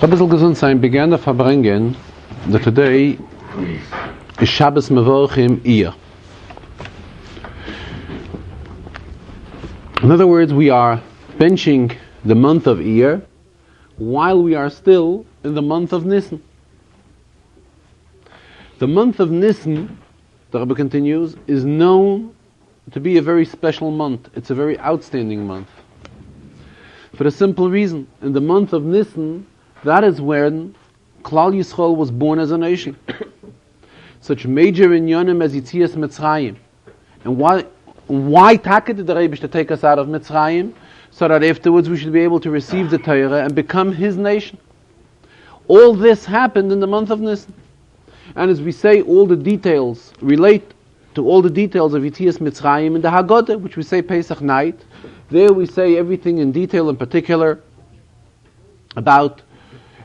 Shabbos Gesundsein began the Farbrengen that today is Shabbos Mevorchim Iyar. In other words, we are benching the month of Iyar while we are still in the month of Nisan. The month of Nisan, the Rebbe continues, is known to be a very special month. It's a very outstanding month. For the simple reason, in the month of Nisan, that is when Klal Yisrael was born as a nation. Such major inyanim as Yitzias Mitzrayim. And why Taka did the Rebbe to take us out of Mitzrayim? So that afterwards we should be able to receive the Torah and become His nation. All this happened in the month of Nisan. And as we say, all the details relate to all the details of Yitzias Mitzrayim in the Haggadah, which we say Pesach night. There we say everything in detail, in particular about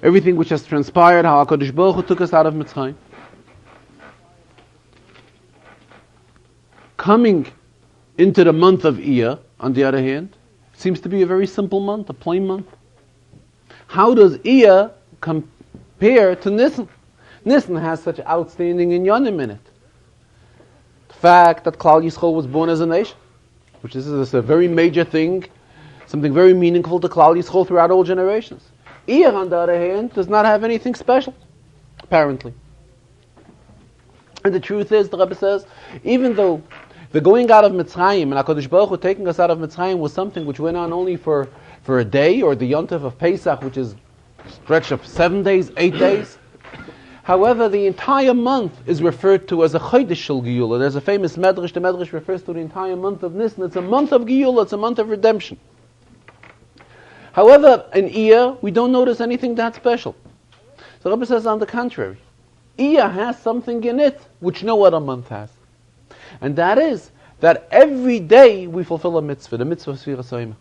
everything which has transpired, how HaKadosh Baruch Hu took us out of Mitzrayim. Coming into the month of Iyar, on the other hand, seems to be a very simple month, a plain month. How does Iyar compare to Nisan? Nisan has such outstanding inyanim in it. The fact that Klal Yisrael was born as a nation, which is a very major thing, something very meaningful to Klal Yisrael throughout all generations. Iyar, on the other hand, does not have anything special, apparently. And the truth is, the Rebbe says, even though the going out of Mitzrayim and HaKadosh Baruch Hu taking us out of Mitzrayim was something which went on only for a day, or the Yontif of Pesach, which is a stretch of 7 days, 8 days. However, the entire month is referred to as a Chodesh Shel Geula. There's a famous Medrash. The Medrash refers to the entire month of Nisan. It's a month of Geula. It's a month of redemption. However, in Iyar, we don't notice anything that special. So the Rebbe says, on the contrary, Iyar has something in it which no other month has. And that is that every day we fulfill a mitzvah, the mitzvah of Sfiras Hayim.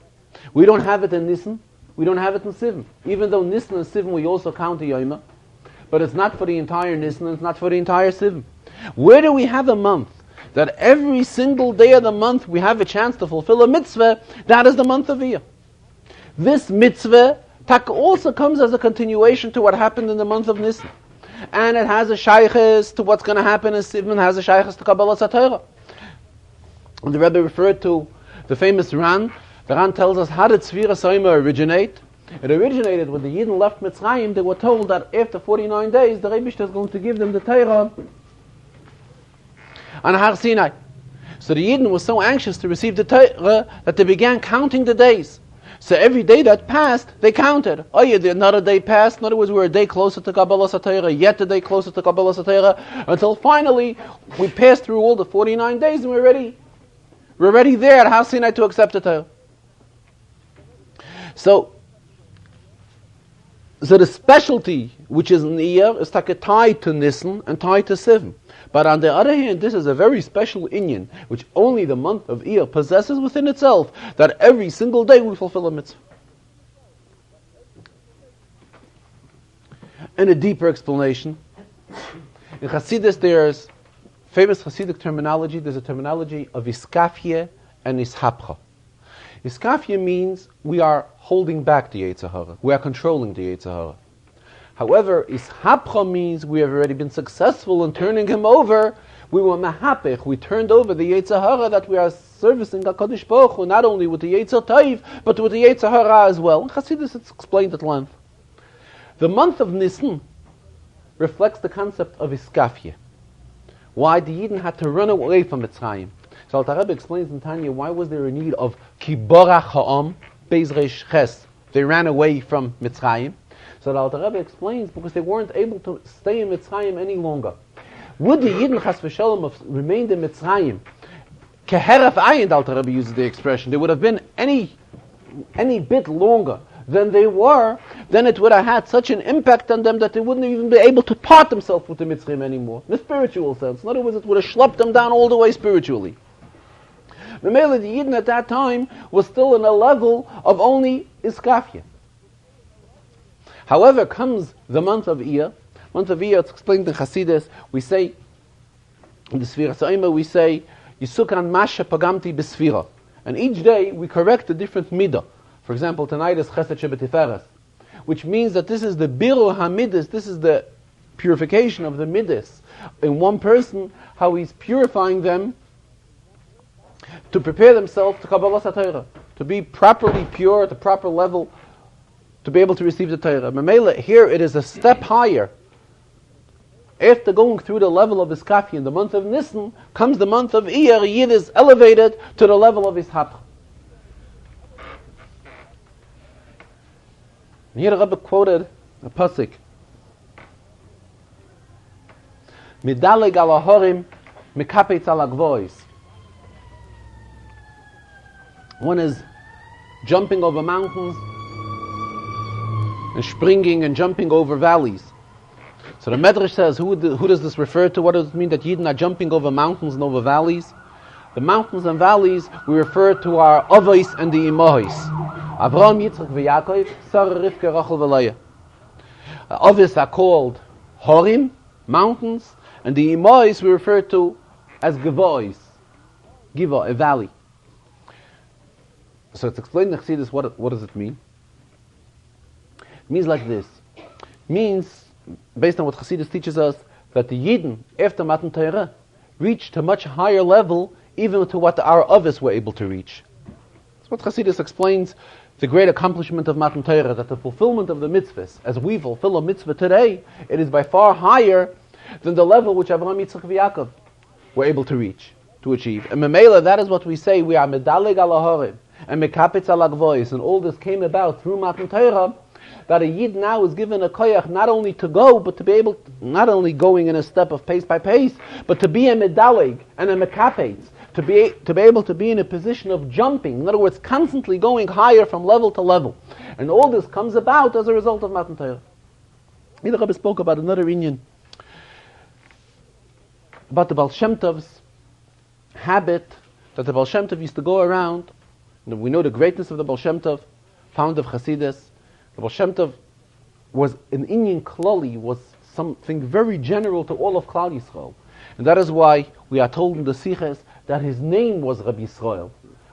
We don't have it in Nisan, we don't have it in Sivan. Even though Nisan and Sivan we also count the Yoma, but it's not for the entire Nisan, it's not for the entire Sivan. Where do we have a month that every single day of the month we have a chance to fulfill a mitzvah? That is the month of Iyar. This mitzvah also comes as a continuation to what happened in the month of Nisan. And it has a shaykhis to what's going to happen in Sivan, has a shaykhis to Kabbalah Torah. And the Rebbe referred to the famous Ran. The Ran tells us, how did Sfiras Hayim originate? It originated when the Yidden left Mitzrayim. They were told that after 49 days, the Rebbe is going to give them the Torah on Har Sinai. So the Yidden were so anxious to receive the Torah that they began counting the days. So every day that passed, they counted. Oh yeah, another day passed. In other words, we're a day closer to Kabbalah Torah, yet a day closer to Kabbalah Torah, until finally we passed through all the 49 days and we're ready. We're ready there at Har Sinai to accept the Torah. So the specialty which is in Iyar is tied to Nisan and tied to Sivan. But on the other hand, this is a very special inyan, which only the month of Iyar possesses within itself, that every single day we fulfill a mitzvah. And a deeper explanation, in Chassidus there's famous Chassidic terminology. There's a terminology of iskafye and ishapcha. Iskafye means we are holding back the Yetzer Hara. We are controlling the Yetzer Hara. However, ishapcha means we have already been successful in turning him over. We were mahapech. We turned over the Yetzer Hara, that we are servicing HaKadosh Baruch Hu, not only with the Yetzer Taiv, but with the Yetzer Hara as well. In Chassidus it's explained at length. The month of Nisan reflects the concept of iskafye. Why the Yidden had to run away from Mitzrayim. So Alter Rebbe explains in Tanya, why was there a need of kiborach ha'am, beis reish ches? They ran away from Mitzrayim. So the Alter Rebbe explains, because they weren't able to stay in Mitzrayim any longer. Would the Yidden chas v'shalom have remained in Mitzrayim, keheref ayin, the Alter Rebbe uses the expression, they would have been any bit longer than they were, then it would have had such an impact on them that they wouldn't even be able to part themselves with the Mitzrayim anymore, in a spiritual sense. In other words, it would have schlepped them down all the way spiritually. Memele, the Yidden at that time was still in a level of only iskafye. However, comes the month of Iyar. Month of Iyar, it's explained in Chassidus. We say, in the Sfiras Hayim, we say, Yisukan Masha Pagamti B'Sfira. And each day we correct a different midah. For example, tonight is Chesed Shebetiferes. which means that this is the biru hamidis, this is the purification of the midis in one person, how he's purifying them to prepare themselves to Kabbalas HaTorah, to be properly pure at the proper level, to be able to receive the Torah. Mamela, here it is a step higher. After going through the level of Iskafi in the month of Nisan, comes the month of Iyar. Yid is elevated to the level of Ishap. Here the Rebbe quoted a pasuk. Midaleg al ahorim, mikapetz al agvois. One is jumping over mountains and springing and jumping over valleys. So the Medrash says, who does this refer to? What does it mean that Yidden are jumping over mountains and over valleys? The mountains and valleys we refer to our Avos and the Imohos. Avraham, Yitzchak, v'Yaakov, Sarah, Rivka, Rachel, v'Leah. Avos are called Horim, mountains, and the Imohos we refer to as Gevois, Giva, a valley. So it's explained in Chassidus, what does it mean? It means like this. It means, based on what Chassidus teaches us, that the Yidden, after Matan Torah, reached a much higher level, even to what our Avos were able to reach. That's what Chassidus explains, the great accomplishment of Matan Torah, that the fulfillment of the mitzvahs, as we fulfill a mitzvah today, it is by far higher than the level which Avraham, Yitzchak, and Yaakov were able to reach, to achieve. And Memela, that is what we say, we are medaleg al ahorim, and mekapetz al agvois, and all this came about through Matan Torah, that a Yid now is given a koyach not only to go, but to be able, not only going in a step of pace by pace, but to be a medaleg and a mekapetz, to be able to be in a position of jumping, in other words, constantly going higher from level to level. And all this comes about as a result of Matan Torah. The Rebbe spoke about another inyan, about the Baal Shem Tov's habit, that the Baal Shem Tov used to go around. We know the greatness of the Baal Shem Tov, founder of Chassidus. The Baal Shem Tov was an inyan klali, was something very general to all of Klal Yisrael. And that is why we are told in the Siches that his name was Rabbi Yisrael.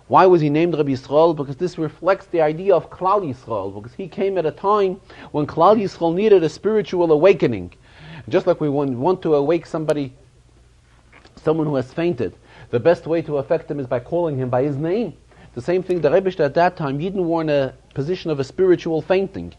Why was he named Rabbi Yisrael? Because this reflects the idea of Klal Yisrael, because he came at a time when Klal Yisrael needed a spiritual awakening. Just like we want to awake someone who has fainted, the best way to affect him is by calling him by his name. The same thing, the Rebbe at that time, Yidden were in a position of a spiritual fainting.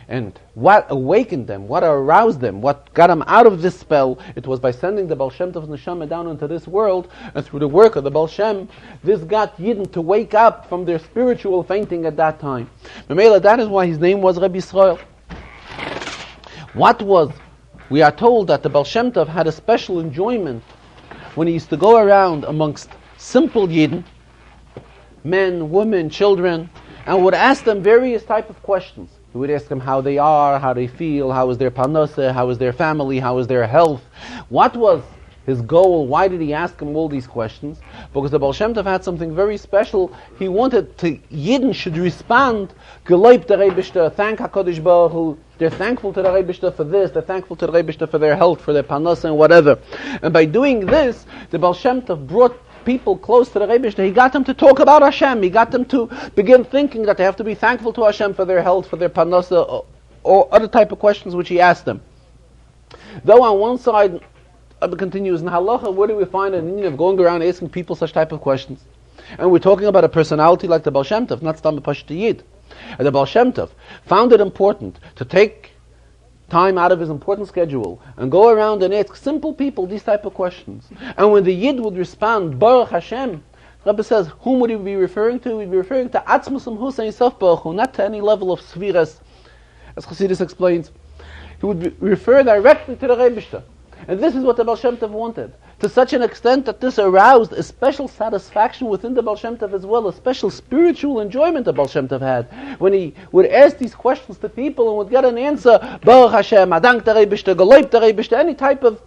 And what awakened them, what aroused them, what got them out of this spell, it was by sending the Baal Shem Tov's neshama down into this world, and through the work of the Baal Shem, this got Yidden to wake up from their spiritual fainting at that time. Memela, that is why his name was Rabbi Yisrael. We are told that the Baal Shem Tov had a special enjoyment when he used to go around amongst simple Yidden, men, women, children, and would ask them various type of questions. He would ask them how they are, how they feel, how is their parnasa, how is their family, how is their health. What was his goal? Why did he ask them all these questions? Because the Baal Shem Tov had something very special. He wanted Yidden should respond, Geloib der Eibishter, thank HaKadosh Baruch Hu. They're thankful to the Eibishter for this, they're thankful to the Eibishter for their health, for their parnasa and whatever. And by doing this, the Baal Shem Tov brought people close to the Rebbe. He got them to talk about Hashem. He got them to begin thinking that they have to be thankful to Hashem for their health, for their parnasa, or other type of questions which he asked them. Though on one side, Rebbe continues, in halacha, where do we find an Indian of going around asking people such type of questions? And we're talking about a personality like the Baal Shem Tov, not Stam Pashut Yid. And the Baal Shem Tov found it important to take time out of his important schedule and go around and ask simple people these type of questions. And when the Yid would respond, Baruch Hashem, Rebbe says, whom would he be referring to? He'd be referring to Atzmusam Hussein Sof Baruch Hu, not to any level of Sviras, as Chassidus explains. He would refer directly to the Rebbe. And this is what the Baal Shem Tov wanted, to such an extent that this aroused a special satisfaction within the Baal Shem Tov as well, a special spiritual enjoyment the Baal Shem Tov had. When he would ask these questions to people and would get an answer, Baruch Hashem, Adank der Eibishter, Geloib der Eibishter, any type of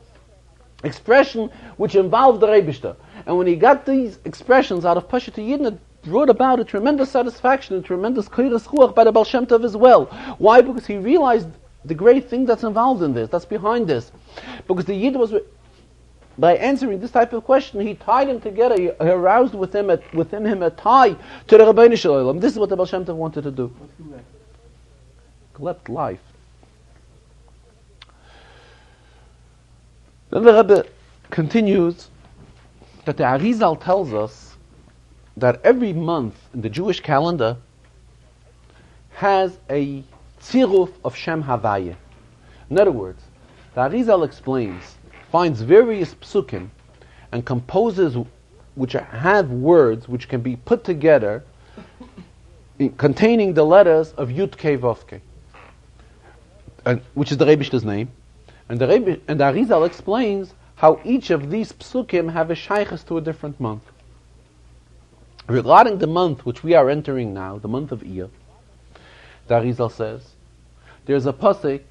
expression which involved the Eibishter. And when he got these expressions out of Pashut Yidden, it brought about a tremendous satisfaction and tremendous Kairas Ruach by the Baal Shem Tov as well. Why? Because he realized the great thing that's involved in this, that's behind this. Because the Yid was, by answering this type of question, he tied him together, he aroused within him a tie to the Rabbeinu Shalom. This is what the Baal Shem Tov wanted to do. gelebt life. Then the Rebbe continues that the Arizal tells us that every month in the Jewish calendar has a tziruf of Shem Havaya. In other words, the Arizal finds various psukim and composes which have words which can be put together containing the letters of Yud Kei Vav Kei, which is the Rebishter's name. And the Arizal explains how each of these psukim have a shaykhs to a different month. Regarding the month which we are entering now, the month of Iyar, the Arizal says, there's a pasuk,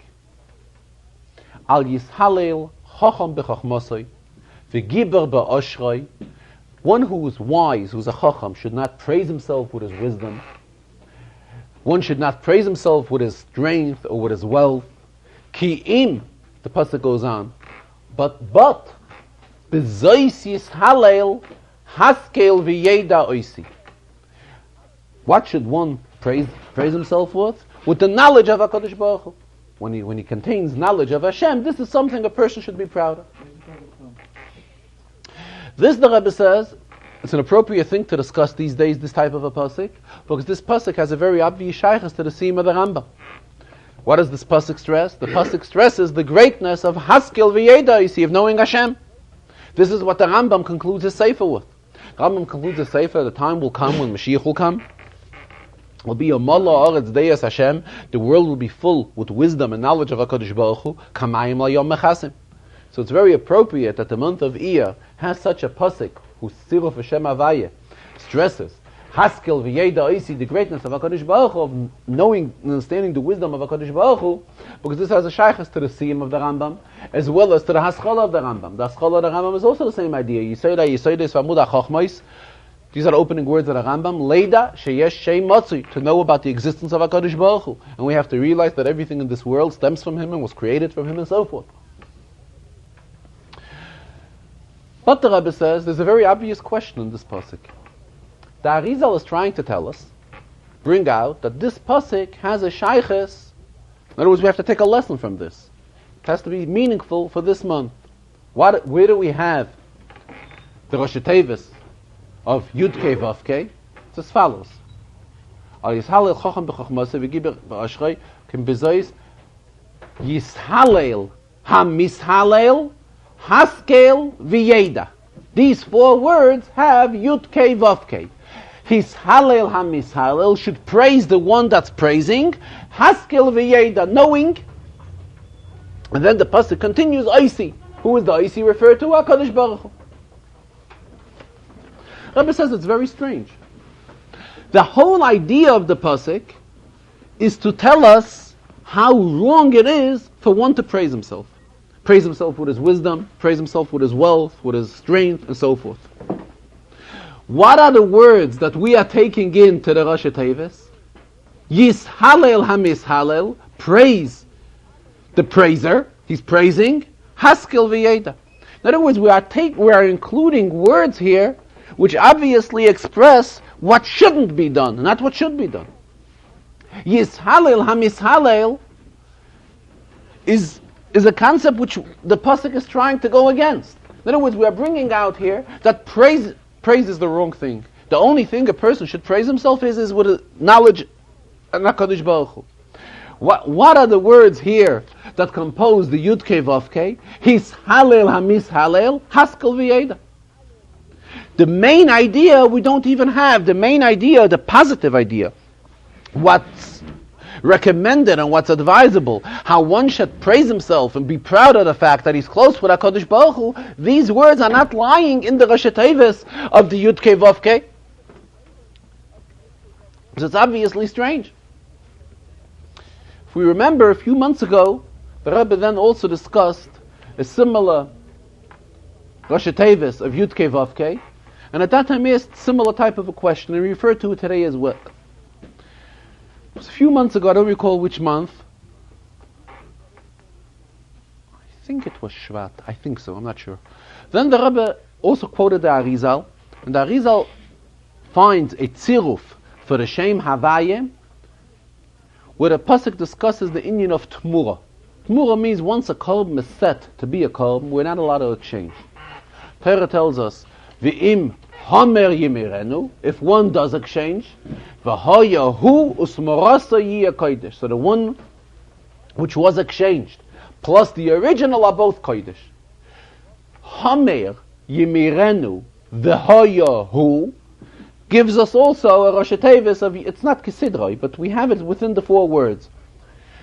Al Yishalel Chacham B'Chachmasai, V'Giber B'Oshrei. One who is wise, who's a Chacham, should not praise himself with his wisdom. One should not praise himself with his strength or with his wealth. Ki im, the pasuk goes on, but B'Zois Yishalel Haskel V'Yeda Oisi. What should one praise himself with? With the knowledge of HaKadosh Baruch Hu. When he contains knowledge of Hashem, this is something a person should be proud of. This, the Rebbe says, it's an appropriate thing to discuss these days, this type of a pasuk, because this pasuk has a very obvious shaykhus to the theme of the Rambam. What does this pasuk stress? The pasuk stresses the greatness of Haskel V'Yeda Oisi, of knowing Hashem. This is what the Rambam concludes his sefer with. Rambam concludes his sefer, the time will come when Mashiach will come. Will be a Mala Aretz Deyas Hashem. The world will be full with wisdom and knowledge of HaKadosh Baruch Hu. Kamayim Layom Mechasim. So it's very appropriate that the month of Iyar has such a pasuk whose Tziruf Hashem Havaya stresses Haskel V'Yeda Oisi, the greatness of HaKadosh Baruch Hu, of knowing and understanding the wisdom of HaKadosh Baruch Hu, because this has a shaykhus to the siyum of the Rambam, as well as to the Haskalah of the Rambam. The Haskalah of the Rambam is also the same idea. Yisoida V'Amud HaChochmos. These are the opening words of the Rambam. Leida sheyesh shem matzui, to know about the existence of HaKadosh Baruch Hu. And we have to realize that everything in this world stems from Him and was created from Him and so forth. But the Rebbe says there's a very obvious question in this pasuk. The Arizal is trying to tell us, bring out, that this pasuk has a shaykhus. In other words, we have to take a lesson from this. It has to be meaningful for this month. Where do we have the Rosh Tevis of Yud Kei Vav Kei? It's as follows. Al Yishalel Chacham B'Chachmasei V'Giber B'Oshrei Kim B'Zois Yishalel HaMishalel Haskel V'Yeda. These four words have Yud Kei Vav Kei. Hishalel HaMishalel should praise the one that's praising. Haskel V'Yeda, knowing. And then the pasuk continues, Oisi. Who is the Oisi referred to? HaKadosh Baruch Hu. Rebbe says it's very strange. The whole idea of the pasuk is to tell us how wrong it is for one to praise himself. Praise himself with his wisdom, praise himself with his wealth, with his strength, and so forth. What are the words that we are taking into the Rosh Tevis? Yishalel HaMishalel, praise the praiser, he's praising, Haskel V'Yeda. In other words, we are including words here which obviously express what shouldn't be done, not what should be done. Yishalel HaMishalel is a concept which the pasuk is trying to go against. In other words, we are bringing out here that praise is the wrong thing. The only thing a person should praise himself is with a knowledge of HaKadosh Baruch Hu. What are the words here that compose the Yud Kei Vav Kei? Hishalel HaMishalel Haskel V'Yeda. The main idea we don't even have. The main idea, the positive idea, what's recommended and what's advisable, how one should praise himself and be proud of the fact that he's close with HaKadosh Baruch Hu, these words are not lying in the Rosh Tevis of the Yud Kei Vav Kei. So it's obviously strange. If we remember a few months ago, the Rebbe then also discussed a similar Rosh Tevis of Yud Kei Vav Kei, and at that time he asked a similar type of a question, and we refer to it today as well. It was a few months ago, I don't recall which month. I think it was Shvat, I think so, I'm not sure. Then the Rebbe also quoted the Arizal, and the Arizal finds a tziruf for the Shem Havayim, where the pasuk discusses the inyan of tmura. Tmura means once a korban is set to be a korban, we're not allowed to exchange. Torah tells us, V'im hamer yimirenu, if one does exchange, v'hayahu usmorasa yiyah kodesh. So the one which was exchanged plus the original are both kodesh. Hamer yimirenu v'hayahu gives us also a Rosh Tevis of, it's not Kisidroi, but we have it within the 4 words.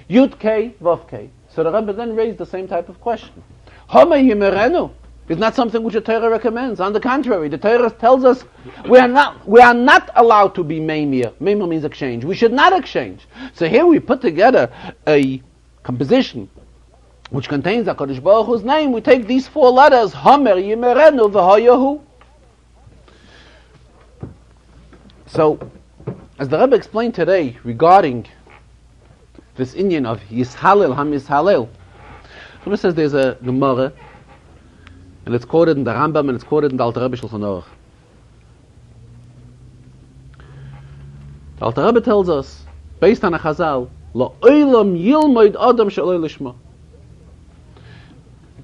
Yud K, Vav K. So the Rebbe then raised the same type of question. Hamer yimirenu is not something which the Torah recommends. On the contrary, the Torah tells us we are not allowed to be meimir. Meimir means exchange. We should not exchange. So here we put together a composition which contains HaKadosh Baruch Hu's name. We take these 4 letters, Hamer Yimerenu v'Hayahu. So, as the Rebbe explained today regarding this inyan of Yishalel HaMishalel, the Rebbe says there's a Gemara, and it's quoted in the Rambam and it's quoted in the Alter Rebbe Shulchan Aruch. The Alter Rebbe tells us, based on a Chazal, La'olam yilmoid adam shaloi lishma.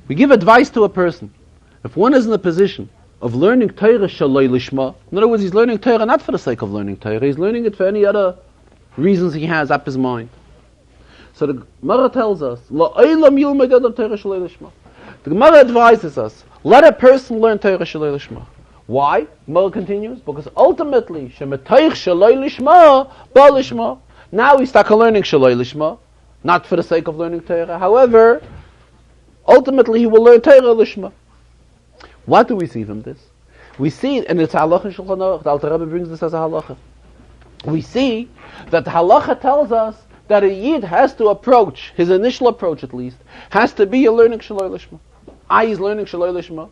We give advice to a person. If one is in a position of learning Torah shaloi lishma, in other words, he's learning Torah not for the sake of learning Torah, he's learning it for any other reasons he has up his mind. So the Gemara tells us, La'olam yilmoid adam Torah shaloi lishma. The Gemara advises us, let a person learn Torah shaloi lishma. Why? The Gemara continues, because ultimately, shemetayich shaloi lishma, ba lishma. Now he's stuck learning shaloi lishma, not for the sake of learning Torah. However, ultimately he will learn Torah lishma. What do we see from this? We see, and it's halacha in Shulchan Aruch, the Alter Rebbe brings this as a halacha. We see that the halacha tells us that a yid has to approach, his initial approach at least, has to be a learning shaloi lishma. He's learning shaloi lishma.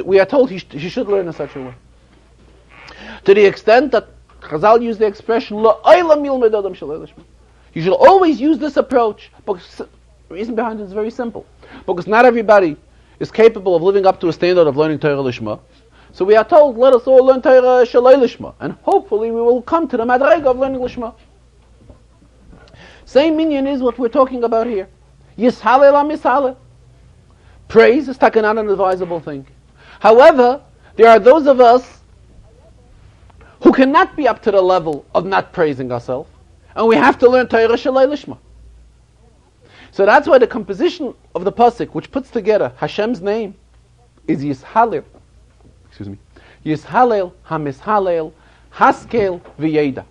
We are told he should learn in such a way. To the extent that Chazal used the expression, La'olam yilmed adam shaloi lishma. You should always use this approach. Because the reason behind it is very simple. Because not everybody is capable of living up to a standard of learning Torah lishma. So we are told, let us all learn Torah shaloi lishma. And hopefully we will come to the madrega of learning lishma. Same minyan is what we're talking about here. Yishalel HaMishalel. Praise is taken out an advisable thing. However, there are those of us who cannot be up to the level of not praising ourselves, and we have to learn Torah shaloi lishma. So that's why the composition of the pasuk, which puts together Hashem's name, is Yishalel. Yishalel HaMishalel Haskel V'Yeda.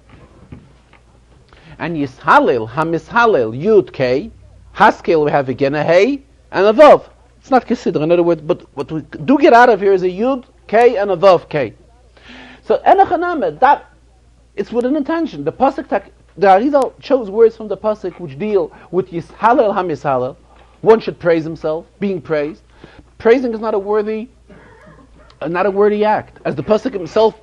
And Yishalel HaMishalel Yud K, Haskel we have again a Hey and a Vav. It's not Kesidra, in other words, but what we do get out of here is a Yud K and a Vav K. So Enochaname, that it's with an intention. The pasuk, the Arizal chose words from the pasuk which deal with Yishalel HaMishalel. One should praise himself, being praised. Praising is not a worthy act, as the pasuk himself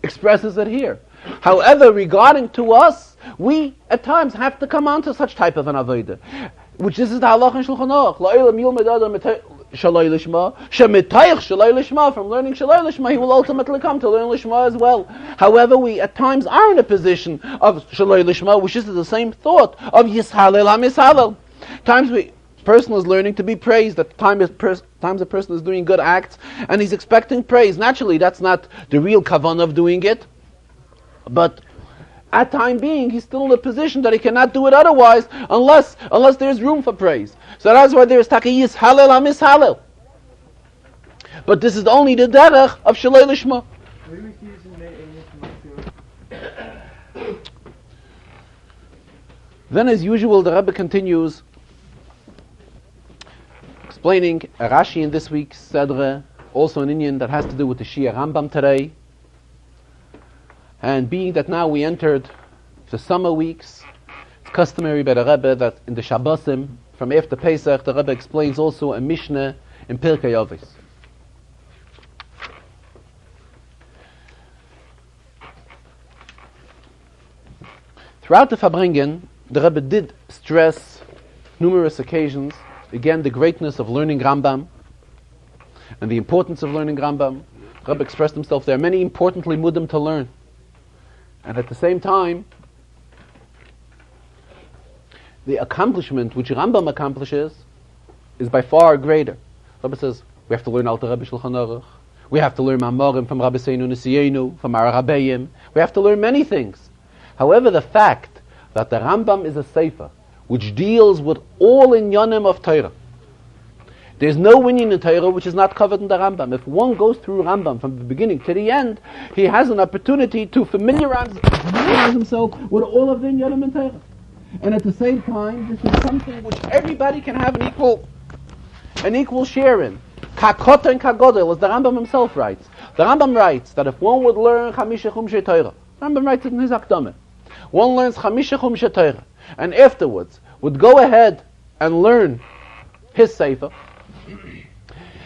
expresses it here. However, regarding to us, we at times have to come on to such type of an avodah, which this is the halacha in Shulchan Aruch. La'olam yilmed adam shaloi lishma, shemetayich shaloi lishma. From learning shaloi lishma, he will ultimately come to learn lishma as well. However, we at times are in a position of shaloi lishma, which is the same thought of Yishalel HaMishalel. Times person is learning to be praised. At times a person is doing good acts and he's expecting praise. Naturally, that's not the real kavanah of doing it, but at time being, he's still in a position that he cannot do it otherwise unless there's room for praise. So that's why there is Takiyis Halel HaMishalel. But this is only the derech of Shaloi Lishma. Then, as usual, the Rebbe continues explaining a Rashi in this week's Sedre, also an inyan that has to do with the Shia Rambam today. And being that now we entered the summer weeks, it's customary by the Rebbe that in the Shabbosim, from after Pesach, the Rebbe explains also a Mishnah in Pirkei Avos. Throughout the Farbrengen, the Rebbe did stress numerous occasions, again, the greatness of learning Rambam and the importance of learning Rambam. The Rebbe expressed himself, there are many important limudim to learn. And at the same time, the accomplishment which Rambam accomplishes is by far greater. Rabbi says, we have to learn Alter Rebbe Shulchan Aruch. We have to learn Mamorim from Rabbi Seinu Nesienu, from our Rabbeim. We have to learn many things. However, the fact that the Rambam is a sefer which deals with all inyanim of Torah. There's no inyan in Torah which is not covered in the Rambam. If one goes through Rambam from the beginning to the end, he has an opportunity to familiarize himself with all of the inyanim in Torah. And at the same time, this is something which everybody can have an equal share in. Kakota and kagodel, as the Rambam himself writes. The Rambam writes that if one would learn Chamisha Chumshei Torah, Rambam writes it in his Akdamah, one learns Chamisha Chumshei Torah, and afterwards would go ahead and learn his Sefer,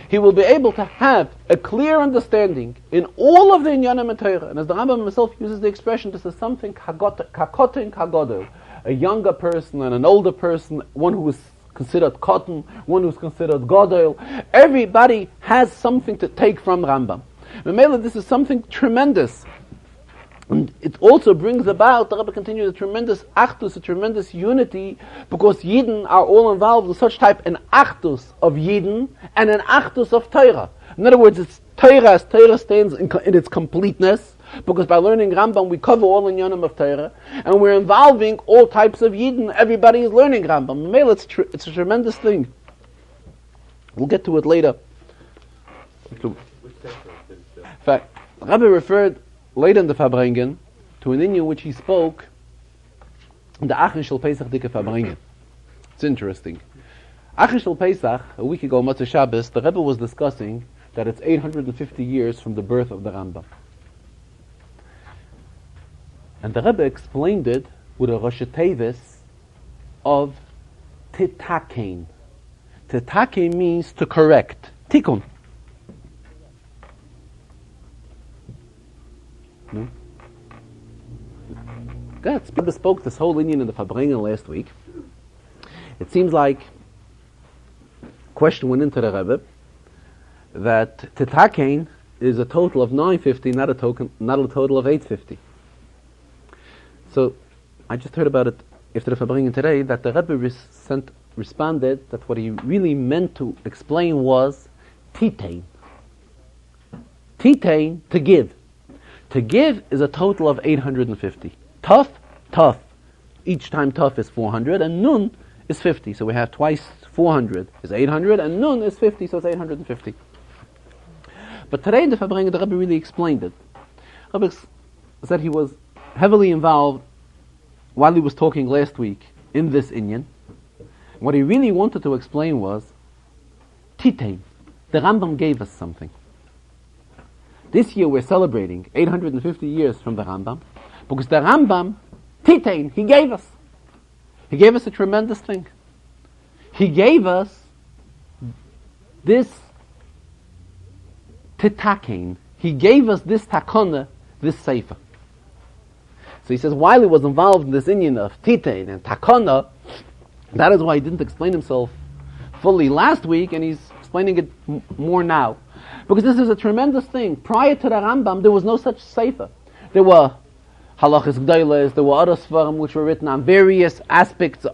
he will be able to have a clear understanding in all of the inyanim in Torah. And as the Rambam himself uses the expression, this is something kakota and kagodel, a younger person and an older person, one who is considered cotton, one who's considered godel. Everybody has something to take from Rambam. Memela, this is something tremendous. And it also brings about, the Rebbe continues, a tremendous achdus, a tremendous unity, because Yidden are all involved with such type an achdus of Yidden and an achdus of Torah. In other words, it's Torah as Torah stands in its completeness, because by learning Rambam we cover all inyanim of Torah, and we're involving all types of Yidden. Everybody is learning Rambam. Memela, it's a tremendous thing. We'll get to it later. In fact, the Rebbe referred later in the Farbrengen to an inyan which he spoke in the Achin Shel Pesach Dike Farbrengen. It's interesting. Achin Shel Pesach, a week ago, Motzei Shabbos, the Rebbe was discussing that it's 850 years from the birth of the Rambam. And the Rebbe explained it with a Rosh Tevis of Titakein. Titakein means to correct. Tikkun. No? God, Rebbe spoke this whole inyan in the Farbrengen last week. It seems like question went into the Rebbe that Titakein is a total of 950, not a total of 850. So I just heard about it after the Farbrengen today, that the Rebbe responded that what he really meant to explain was Titein. Titein, to give. To give is a total of 850. Tough. Each time tough is 400, and nun is 50. So we have twice 400 is 800, and nun is 50, so it's 850. But today in the Farbrengen, the Rebbe really explained it. Rebbe said he was heavily involved while he was talking last week in this inyan. What he really wanted to explain was Titein. The Rambam gave us something. This year we're celebrating 850 years from the Rambam, because the Rambam, Titein, he gave us. He gave us a tremendous thing. He gave us this Titakein. He gave us this takona, this sefer. So he says, while he was involved in this inyan of Titein and takona, that is why he didn't explain himself fully last week, and he's explaining it more now. Because this is a tremendous thing. Prior to the Rambam, there was no such sefer. There were halachas gdeiles, there were other svarim which were written on various aspects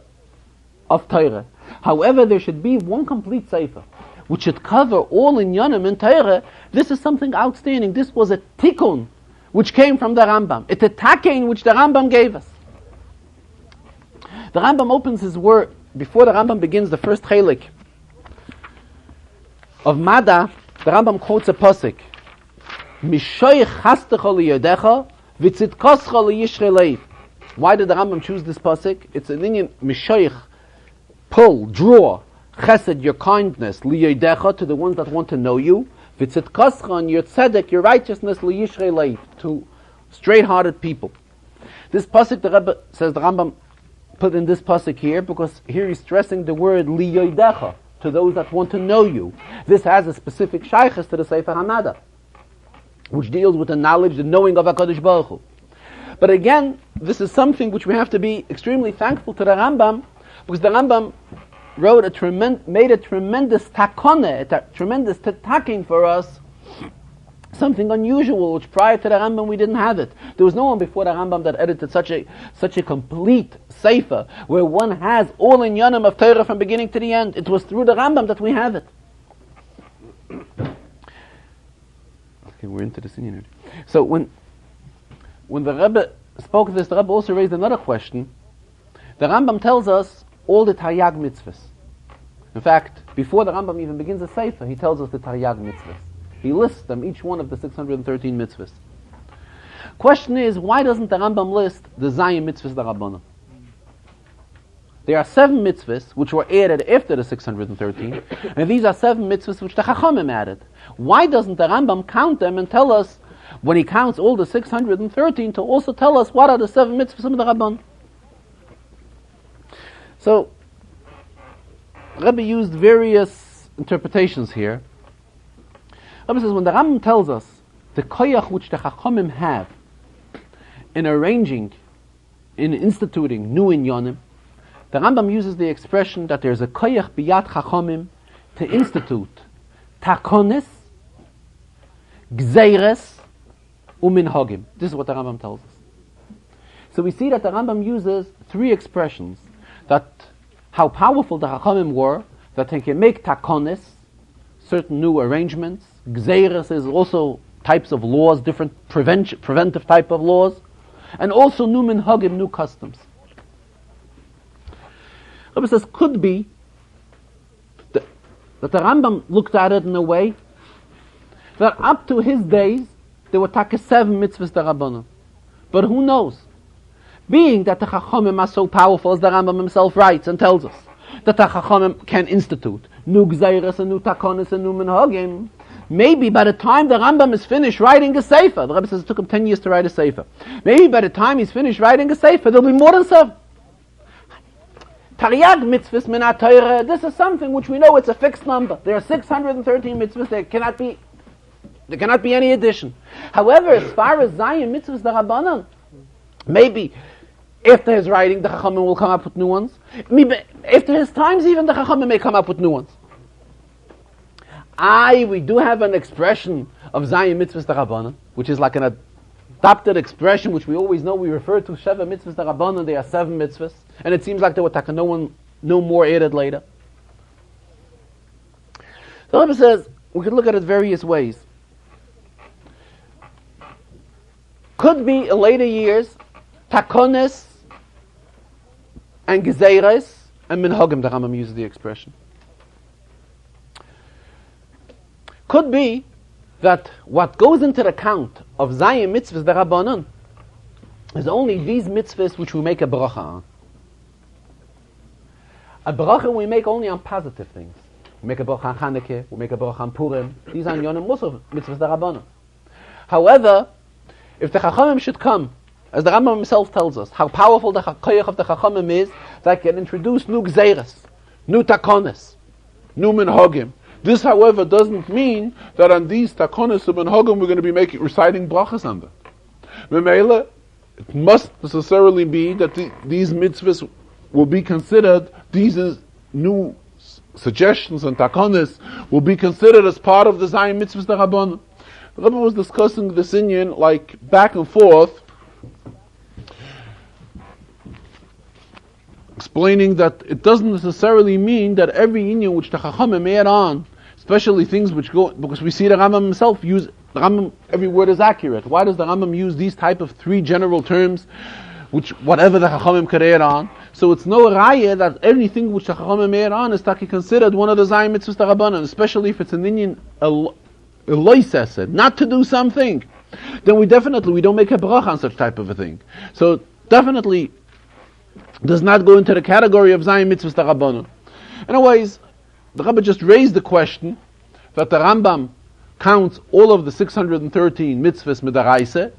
of Torah. However, there should be one complete sefer, which should cover all inyanim in Torah. This is something outstanding. This was a tikkun, which came from the Rambam. It's a takein which the Rambam gave us. The Rambam opens his word, before the Rambam begins the first chelik of Mada, the Rambam quotes a pasuk, Mishoich chastecha liyodecha v'tzidkoscha liyishrei leiv. Why did the Rambam choose this pasuk? It's an Indian Mishoich, pull, draw, chesed, your kindness, liyodecha, to the ones that want to know you, v'tzidkoscha, and your tzedek, your righteousness, liyishrei leiv, to straight-hearted people. This pasuk, the Rebbe says, the Rambam put in this pasuk here, because here he's stressing the word liyodecha, to those that want to know you. This has a specific shaykhs to the Sefer Hamada, which deals with the knowledge, the knowing of HaKadosh Baruch Hu. But again, this is something which we have to be extremely thankful to the Rambam, because the Rambam made a tremendous takone, a tremendous taking for us, something unusual, which prior to the Rambam we didn't have it. There was no one before the Rambam that edited such a complete sefer, where one has all in Yanim of Torah from beginning to the end. It was through the Rambam that we have it. Okay, we're into this in. So when the Rebbe spoke of this, the Rebbe also raised another question. The Rambam tells us all the Taryag mitzvahs. In fact, before the Rambam even begins the sefer, he tells us the Taryag mitzvahs. He lists them, each one of the 613 mitzvahs. Question is, why doesn't the Rambam list the Zayim mitzvahs the Rabbanim? There are 7 mitzvahs which were added after the 613, and these are 7 mitzvahs which the Chachamim added. Why doesn't the Rambam count them and tell us, when he counts all the 613, to also tell us what are the 7 mitzvahs of the Rabban? So, Rebbe used various interpretations here. Rebbe says, when the Rambam tells us the koyach which the Chachamim have in arranging, in instituting new inyanim, the Rambam uses the expression that there's a koyach biyat Chachamim to institute takonis, gzeires, uminhagim. This is what the Rambam tells us. So we see that the Rambam uses 3 expressions, that how powerful the Chachamim were, that they can make takonis, certain new arrangements. Gzeires is also types of laws, different preventive type of laws, and also new minhagim, new customs. Rebbe says, could be that the Rambam looked at it in a way that up to his days there were 7 mitzvahs the Rabbanon. But who knows? Being that the Chachamim are so powerful, as the Rambam himself writes and tells us, that the Chachamim can institute new gzeires and new takonis and new minhagim. Maybe by the time the Rambam is finished writing a sefer, the Rebbe says it took him 10 years to write a sefer. Maybe by the time he's finished writing a sefer, there'll be more than 7. Taryag mitzvahs minat Torah, this is something which we know it's a fixed number. There are 613 mitzvahs, there cannot be any addition. However, as far as Zayim mitzvahs the Rabbanan, maybe after his writing the Chachamim will come up with new ones. Maybe after his times even the Chachamim may come up with new ones. We do have an expression of Zayim mitzvahs the Rabbanan, which is like an adopted expression which we always know. We refer to Sheva mitzvahs the Rabbanan, there are 7 mitzvahs, and it seems like there were no more added later. The Rebbe says we could look at it various ways. Could be in later years takonis and gezeires and minhagim, the Rambam uses the expression. Could be that what goes into the count of Zayim mitzvahs the Rabbanon is only these mitzvahs which we make a bracha on. A bracha we make only on positive things. We make a bracha on Chanukah, we make a bracha on Purim. These are Yonim Musaf mitzvahs the Rabbanon. However, if the Chachamim should come, as the Rambam himself tells us, how powerful the koyach of the Chachamim is, that can introduce new gzeires, new takonis, new minhagim. This, however, doesn't mean that on these takonis and minhagim we're going to be reciting brachas on them. Memela, it must necessarily be that these mitzvahs will be considered, these new suggestions and takonis will be considered as part of the Zayim mitzvahs the Rabbanan. The Rebbe was discussing this inyan like back and forth, explaining that it doesn't necessarily mean that every inyan which the Chachamim add on, especially things which go, because we see the Rambam himself use, the Rambam, every word is accurate. Why does the Rambam use these type of 3 general terms, which whatever the Chachamim could add on? So it's no raya that anything which the Chachamim add on is considered one of the Zayim mitzvahs the Rabbanan, especially if it's an inyan said not to do something, then we don't make a bracha on such type of a thing. So definitely does not go into the category of Zayim mitzvahs the Rabbanon. Anyways, the Rebbe just raised the question that the Rambam counts all of the 613 mitzvahs midaraisa,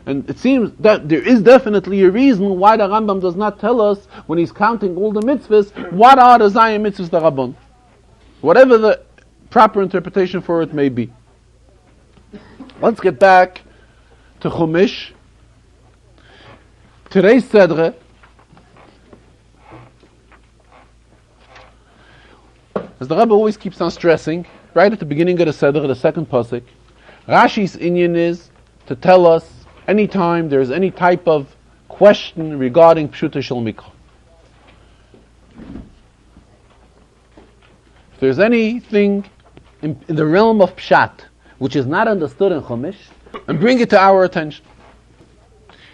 and it seems that there is definitely a reason why the Rambam does not tell us, when he's counting all the mitzvahs, what are the Zayim mitzvahs the Rabbanon. Whatever the proper interpretation for it may be. Let's get back to Chumash. Today's Sedre, as the Rebbe always keeps on stressing, right at the beginning of the Sedre, the second pasuk, Rashi's inyan is to tell us anytime there's any type of question regarding Pshuta Shel Mikra. If there's anything in the realm of Pshat which is not understood in Chumash, and bring it to our attention.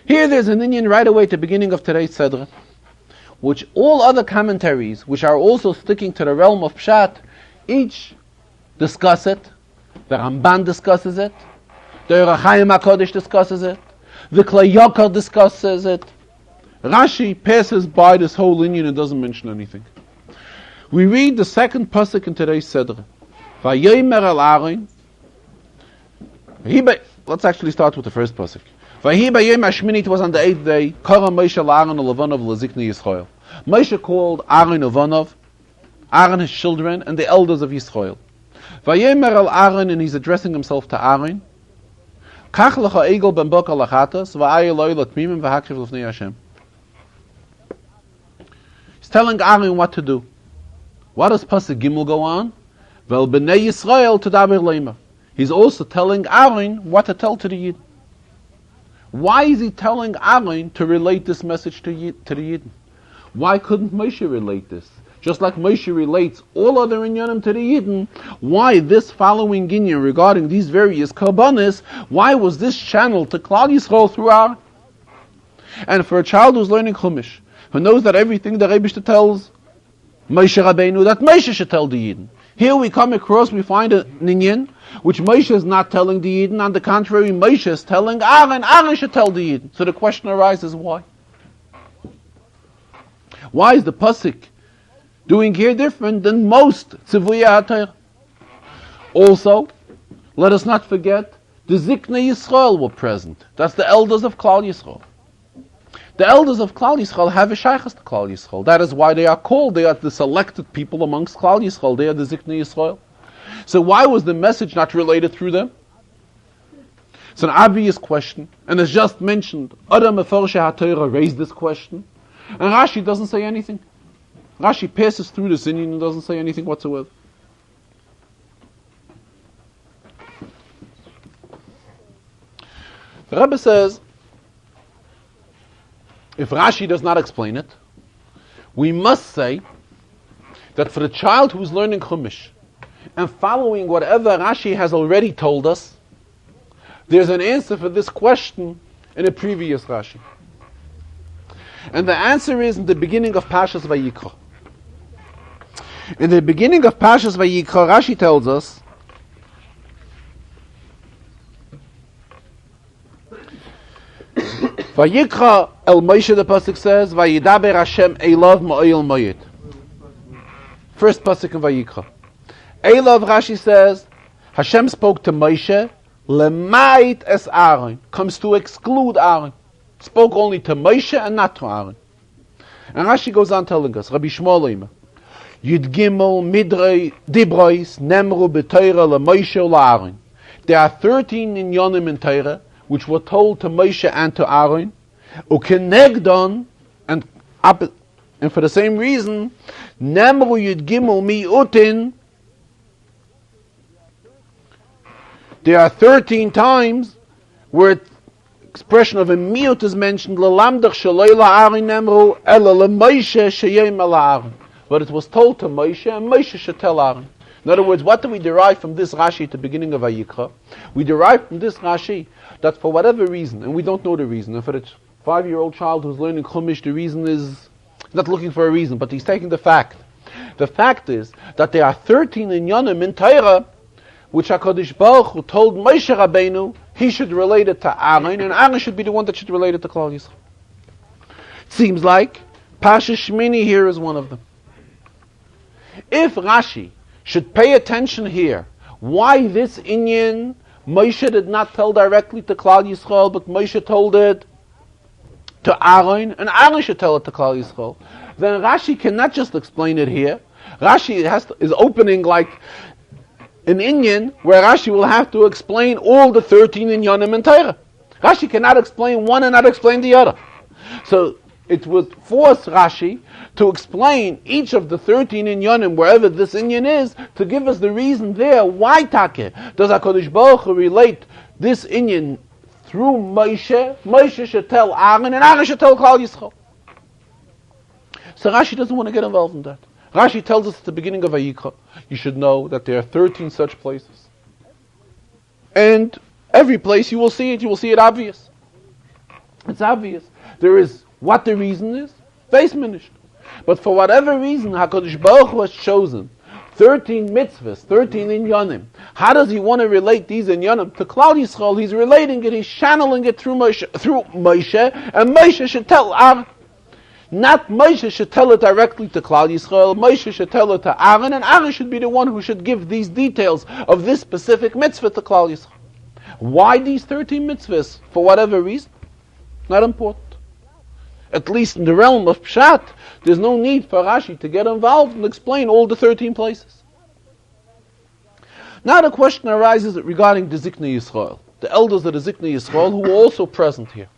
Here there's an inyan right away at the beginning of today's Chazarah, which all other commentaries, which are also sticking to the realm of Pshat, each discuss it. The Ramban discusses it. The Orach Chaim HaKodesh discusses it. The Klei Yakar discusses it. Rashi passes by this whole inyan and doesn't mention anything. We read the second pasuk in today's Chazarah. Vayomer el Aaron. Let's actually start with the first pasuk. Vahi b'yom hashmini, it was on the 8th day. Kara Moshe l'Aaron u'Levanov l'ziknei Yisrael. Moshe called Aaron Levanov, Aaron his children, and the elders of Yisrael. Vayomer el Aaron, and he's addressing himself to Aaron. Kach lecha egel ben boka lachatas v'ay eloi l'tmimim v'hakriv l'fnei Hashem. He's telling Aaron what to do. What does pasuk Gimel go on? Vel b'nei Yisrael t'daber leimer. He's also telling Aaron what to tell to the Yid. Why is he telling Aaron to relate this message to the Yid? Why couldn't Moshe relate this? Just like Moshe relates all other inyanim to the Yidden, why this following inyan regarding these various karbanis, why was this channeled to Klal Yisrael through Aaron? And for a child who's learning Chumash, who knows that everything the Rebbe tells Moshe Rabbeinu, that Moshe should tell the Yidden. Here we come across, we find a inyan which Moshe is not telling the Yidden. On the contrary, Moshe is telling Aaron. Aaron should tell the Yidden. So the question arises, why? Why is the pasuk doing here different than most Tzivuya HaTorah? Also, let us not forget, the Ziknei Yisrael were present. That's the elders of Klal Yisrael. The elders of Klal Yisrael have a shaychus to Klal Yisrael. That is why they are called. They are the selected people amongst Klal Yisrael. They are the Ziknei Yisrael. So why was the message not related through them? It's an obvious question, and as just mentioned, Adam Mefarshei HaTorah raised this question, and Rashi doesn't say anything. Rashi passes through this inyan and doesn't say anything whatsoever. The Rebbe says, if Rashi does not explain it, we must say that for the child who is learning Chumash and following whatever Rashi has already told us, there's an answer for this question in a previous Rashi. And the answer is in the beginning of Parshas Vayikra. In the beginning of Parshas Vayikra, Rashi tells us Vayikra el Moshe, the pasuk says, Vayidaber Hashem Elav Ma'il Moyed. First pasuk in Vayikra. Elav, Rashi says, Hashem spoke to Moshe, Lemait es Aaron, comes to exclude Aaron. Spoke only to Moshe and not to Aaron. And Rashi goes on telling us, Rabbi Shmuel Leimer, Yud Gimel Midrei Dibrois Nemru B'Torah LeMoshe LaAaron. There are 13 inyanim in Torah which were told to Moshe and to Aaron, Ukenegdon, and for the same reason, Nemru Yud Gimel Mi'utin. There are 13 times where expression of a miut is mentioned, L'lamdach shaloi la'aron nemru, ela leMoshe sheyem el Aaron. But it was told to Moshe, and Moshe should tell Aaron. In other words, what do we derive from this Rashi at the beginning of Vayikra? We derive from this Rashi that for whatever reason, and we don't know the reason, and for the 5-year-old child who's learning Chumash, the reason is not looking for a reason, but he's taking the fact. The fact is that there are 13 inyanim in Torah which HaKadosh Baruch Hu told Moshe Rabbeinu he should relate it to Aaron, and Aaron should be the one that should relate it to Klal Yisrael. It seems like Pasha Shemini here is one of them. If Rashi should pay attention here, why this inyan Moshe did not tell directly to Klal Yisrael, but Moshe told it to Aaron, and Aaron should tell it to Klal Yisrael, then Rashi cannot just explain it here. Rashi is opening like an inyan where Rashi will have to explain all the 13 inyanim in Torah. Rashi cannot explain one and not explain the other. So it would force Rashi to explain each of the 13 inyanim, wherever this inyan is, to give us the reason there. Why take does HaKadosh Baruch Hu relate this inyan through Moshe? Moshe should tell Aaron, and Aaron should tell Klal Yisrael. So Rashi doesn't want to get involved in that. Rashi tells us at the beginning of Vayikra, you should know that there are 13 such places. And every place you will see it obvious. It's obvious. There is what the reason is, Veisminish. But for whatever reason, HaKadosh Baruch Hu has chosen 13 mitzvahs, 13 inyanim. How does he want to relate these inyanim to Klal Yisrael? He's relating it, he's channeling it through Moshe, and Moshe should tell Aaron. Not Moshe should tell it directly to Klal Yisrael, Moshe should tell it to Aaron, and Aaron should be the one who should give these details of this specific mitzvah to Klal Yisrael. Why these 13 mitzvahs? For whatever reason? Not important. At least in the realm of Pshat, there's no need for Rashi to get involved and explain all the 13 places. Now the question arises regarding the Ziknei Yisrael, the elders of the Ziknei Yisrael who are also present here.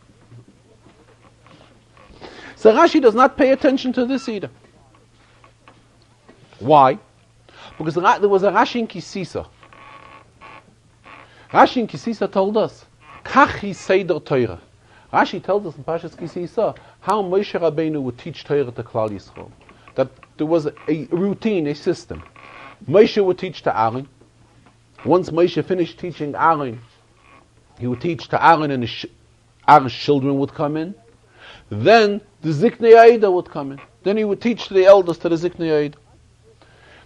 So Rashi does not pay attention to this either. Why? Because there was a Rashi in Kisisa. Rashi in Kisisa told us, Kachi Seder Torah. Rashi tells us in Parshas Kisisa how Moshe Rabbeinu would teach Torah to Klal Yisrael. That there was a routine, a system. Moshe would teach to Aaron. Once Moshe finished teaching Aaron, he would teach to Aaron, and Aaron's children would come in. Then the Ziknei Aida would come in. Then he would teach to the elders, to the Ziknei Aida.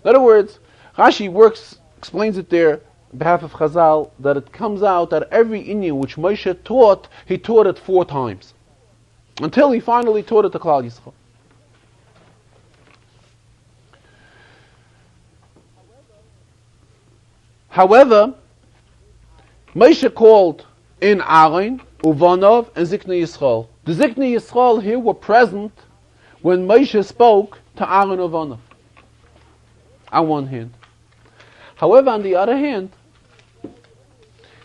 In other words, Rashi explains it there on behalf of Chazal, that it comes out that every inyan which Moshe taught, he taught it 4 times. Until he finally taught it to Klal Yisrael. However, Moshe called in Aaron, Uvanov, and Ziknei Yisrael. The Ziknei Yisrael here were present when Moshe spoke to Aaron Uvanov. On one hand. However, on the other hand,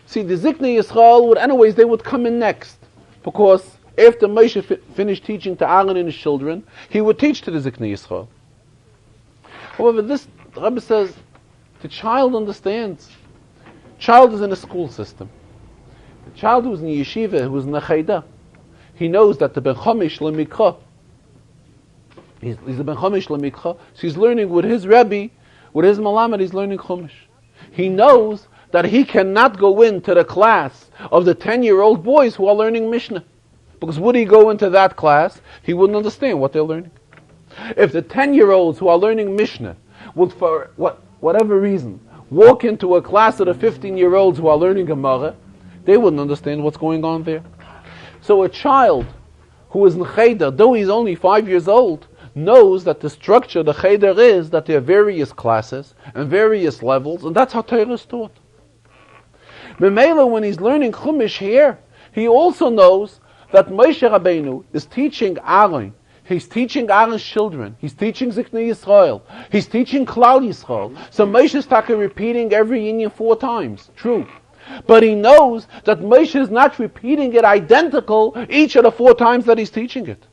see, the Ziknei Yisrael they would come in next. Because after Moshe finished teaching to Aaron and his children, he would teach to the Ziknei Yisrael. However, the Rebbe says, the child understands. Child is in a school system. The child who's in yeshiva, who's in the chayda, he knows that the Ben Chomish Lemikra, he's the Ben Chomish Lemikra, so he's learning with his Rebbe, with his Malamed, he's learning Chumash. He knows that he cannot go into the class of the 10-year-old boys who are learning Mishnah. Because would he go into that class, he wouldn't understand what they're learning. If the 10-year-olds who are learning Mishnah would, for whatever reason, walk into a class of the 15-year-olds who are learning Gemara, they wouldn't understand what's going on there. So a child who is in Cheder, though he's only 5 years old, knows that the structure of the Cheder is that there are various classes and various levels, and that's how Torah is taught. Memela, when he's learning Chumash here, he also knows that Moshe Rabbeinu is teaching Aaron. He's teaching Aaron's children. He's teaching Ziknei Yisrael. He's teaching Klal Yisrael. So Moshe is repeating every inyan 4 times. True. But he knows that Moshe is not repeating it identical each of the 4 times that he's teaching it.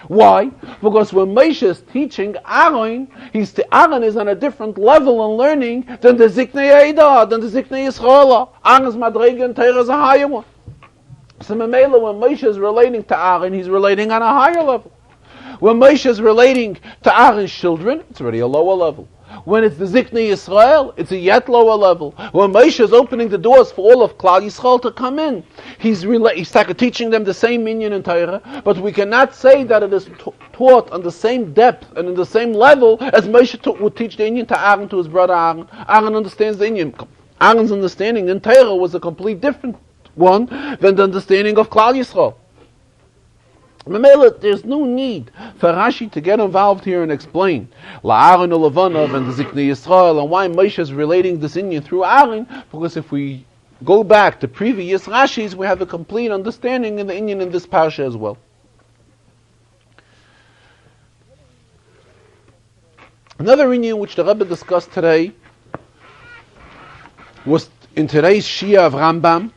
Why? Because when Moshe is teaching Aaron, Aaron is on a different level in learning than the Ziknei Eidah, than the Ziknei Yisrael. Aaron's Madrega and Torah is a higher one. So Memela, when Moshe is relating to Aaron, he's relating on a higher level. When Moshe is relating to Aaron's children, it's already a lower level. When it's the Ziknei Yisrael, it's a yet lower level. When Moshe is opening the doors for all of Klal Yisrael to come in, he's teaching them the same minyan in Torah, but we cannot say that it is taught on the same depth and in the same level as Moshe would teach the inyan to Aaron, to his brother Aaron. Aaron understands the inyan. Aaron's understanding in Torah was a complete different one than the understanding of Klal Yisrael. There's no need for Rashi to get involved here and explain La'Aaron Ulevanov and the Ziknei Yisrael and why Moshe is relating this inyan through Aaron, because if we go back to previous Rashis, we have a complete understanding in the inyan in this parsha as well. Another inyan which the Rebbe discussed today was in today's Shia of Rambam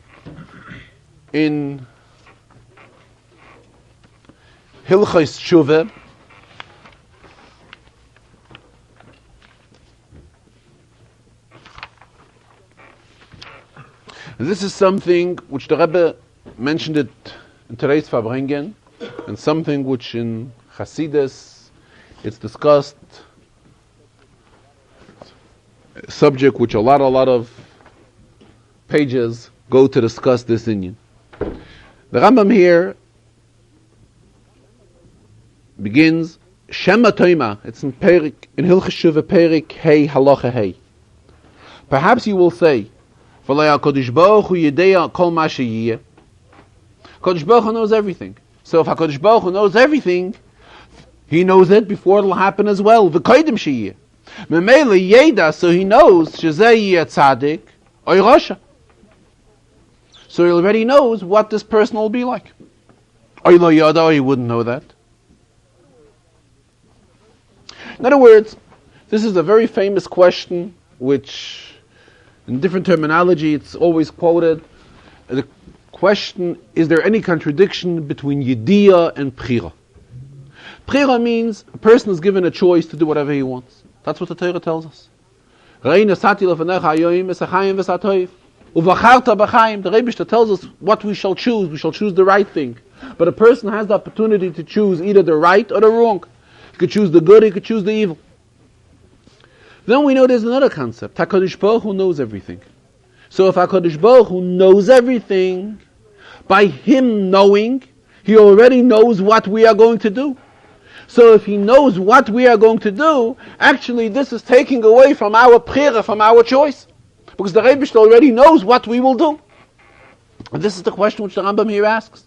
in Hilchos Tshuva. This is something which the Rebbe mentioned it in today's Farbrengen, and something which in Hasidus it's discussed, a subject which a lot of pages go to discuss this inyan. The Rambam here begins Shema Toima. It's in Perik, in Hilchos Tshuva Perik Hey Halacha Hey. Perhaps you will say, V'lei HaKadosh Baruch Hu Yedei Kol Ma Sheyeh. HaKadosh Baruch Hu knows everything. So if HaKadosh Baruch Hu knows everything, He knows it before it'll happen as well. V'kodim Sheyeh. Memele Yeda, so He knows Shezeh Yeh Tzadik Oy Rasha. So He already knows what this person will be like. Oy Lo Yada, or He wouldn't know that. In other words, this is a very famous question which, in different terminology, it's always quoted. The question, is there any contradiction between Yediyah and Bchira? Bchira means a person is given a choice to do whatever he wants. That's what the Torah tells us. The Rebbe tells us what we shall choose. We shall choose the right thing. But a person has the opportunity to choose either the right or the wrong. He could choose the good, he could choose the evil. Then we know there's another concept. HaKadosh Baruch Hu knows everything. So if HaKadosh Baruch Hu knows everything, by Him knowing, He already knows what we are going to do. So if He knows what we are going to do, actually this is taking away from our bchira, from our choice. Because the Rebbe already knows what we will do. And this is the question which the Rambam here asks.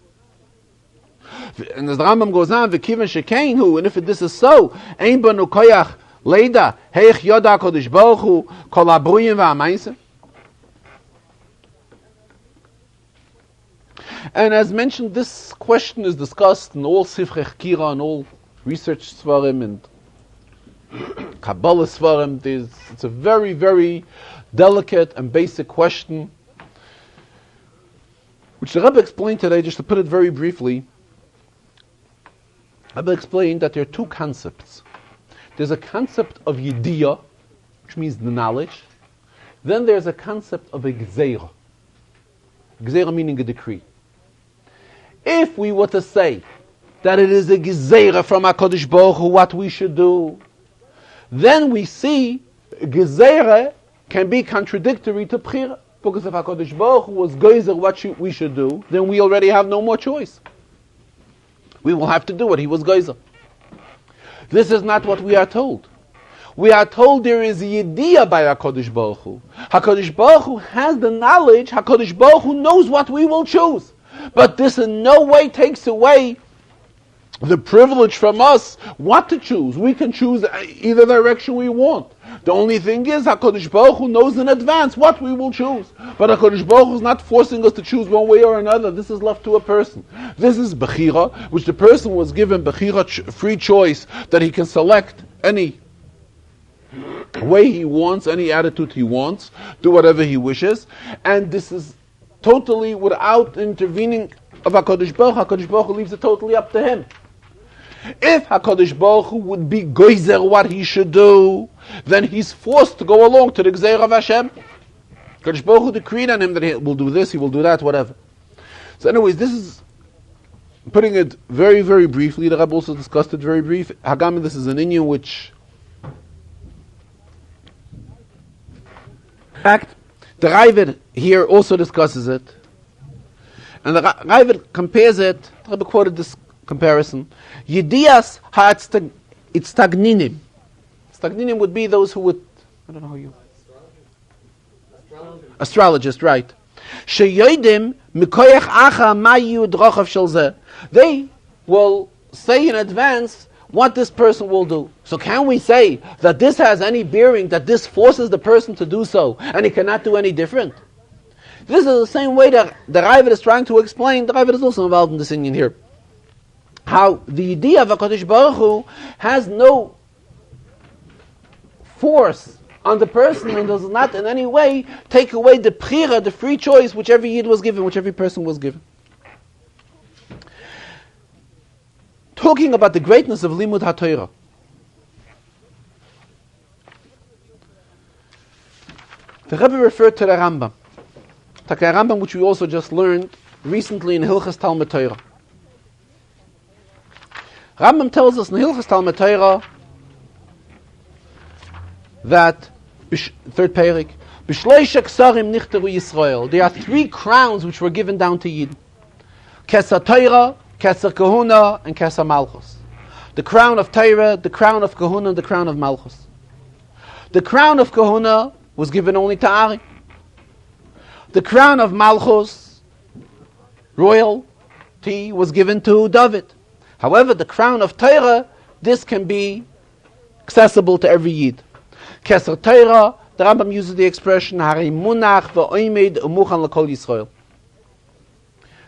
And as the Rambam goes on, v'kiven shekein hu, and if this is so, ein banu koyach leida heich yoda HaKadosh Baruch Hu kol habruyim v'hamayim. And as mentioned, this question is discussed in all Sifrei Chkira and all research svarim and Kabbalah svarim. It's a very, very delicate and basic question, which the Rebbe explained today, just to put it very briefly. Rebbe explained that there are two concepts. There's a concept of Yediyah, which means the knowledge. Then there's a concept of a Gzeira. Gzeira meaning a decree. If we were to say that it is a Gzeira from HaKadosh Baruch Hu what we should do, then we see Gzeira can be contradictory to Bchira. Because if HaKadosh Baruch Hu was Geyser what we should do, then we already have no more choice. We will have to do what He was Geyser. This is not what we are told. We are told there is a Yediyah by HaKadosh Baruch Hu. HaKadosh Baruch Hu has the knowledge. HaKadosh Baruch Hu knows what we will choose. But this in no way takes away the privilege from us what to choose. We can choose either direction we want. The only thing is HaKadosh Baruch Hu knows in advance what we will choose. But HaKadosh Baruch Hu is not forcing us to choose one way or another. This is left to a person. This is Bechira, which the person was given Bechira free choice, that he can select any way he wants, any attitude he wants, do whatever he wishes. And this is totally without intervening of HaKadosh Baruch Hu. HaKadosh Baruch Hu leaves it totally up to him. If HaKadosh Baruch Hu would be Geyser what he should do, then he's forced to go along to the Gzeir of Hashem. HaKadosh Baruch Hu decreed on him that he will do this, he will do that, whatever. So anyways, this is, putting it very, very briefly, the Rebbe also discussed it very brief. Hagam, this is an inyan which, in fact, the Ravid here also discusses it. And the Ravid compares it, the Rebbe quoted this comparison. Yediyas ha'itstagninim. Stagninim would be those who would, I don't know how you... Astrologist, right. Sheyodim mikoyach acha ma yu drochav shel zeh. They will say in advance what this person will do. So can we say that this has any bearing, that this forces the person to do so, and he cannot do any different? This is the same way that the Ravid is trying to explain. The Ravid is also involved in this inyan here. How the idea of HaKadosh Baruch Hu has no force on the person and does not in any way take away the bchira, the free choice, which every yid was given, which every person was given. talking about the greatness of Limud HaTorah. The Rebbe referred to the Rambam. The Rambam, which we also just learned recently in Hilchas Talmud Torah. Rambam tells us in Hilchas Talmud Torah that, third Perik, B'shleisha ksarim nichteru Yisrael. There are 3 crowns which were given down to Yidden. Keser Torah, Keser Kahuna, and Keser Malchus. The crown of Torah, the crown of Kahuna, and the crown of Malchus. The crown of Kahuna was given only to Ari. The crown of Malchus, royalty, was given to David. However, the crown of Torah, this can be accessible to every Yid. Keser Torah, the Rambam uses the expression, Hari munach v'oimed umuchan l'kol Yisrael.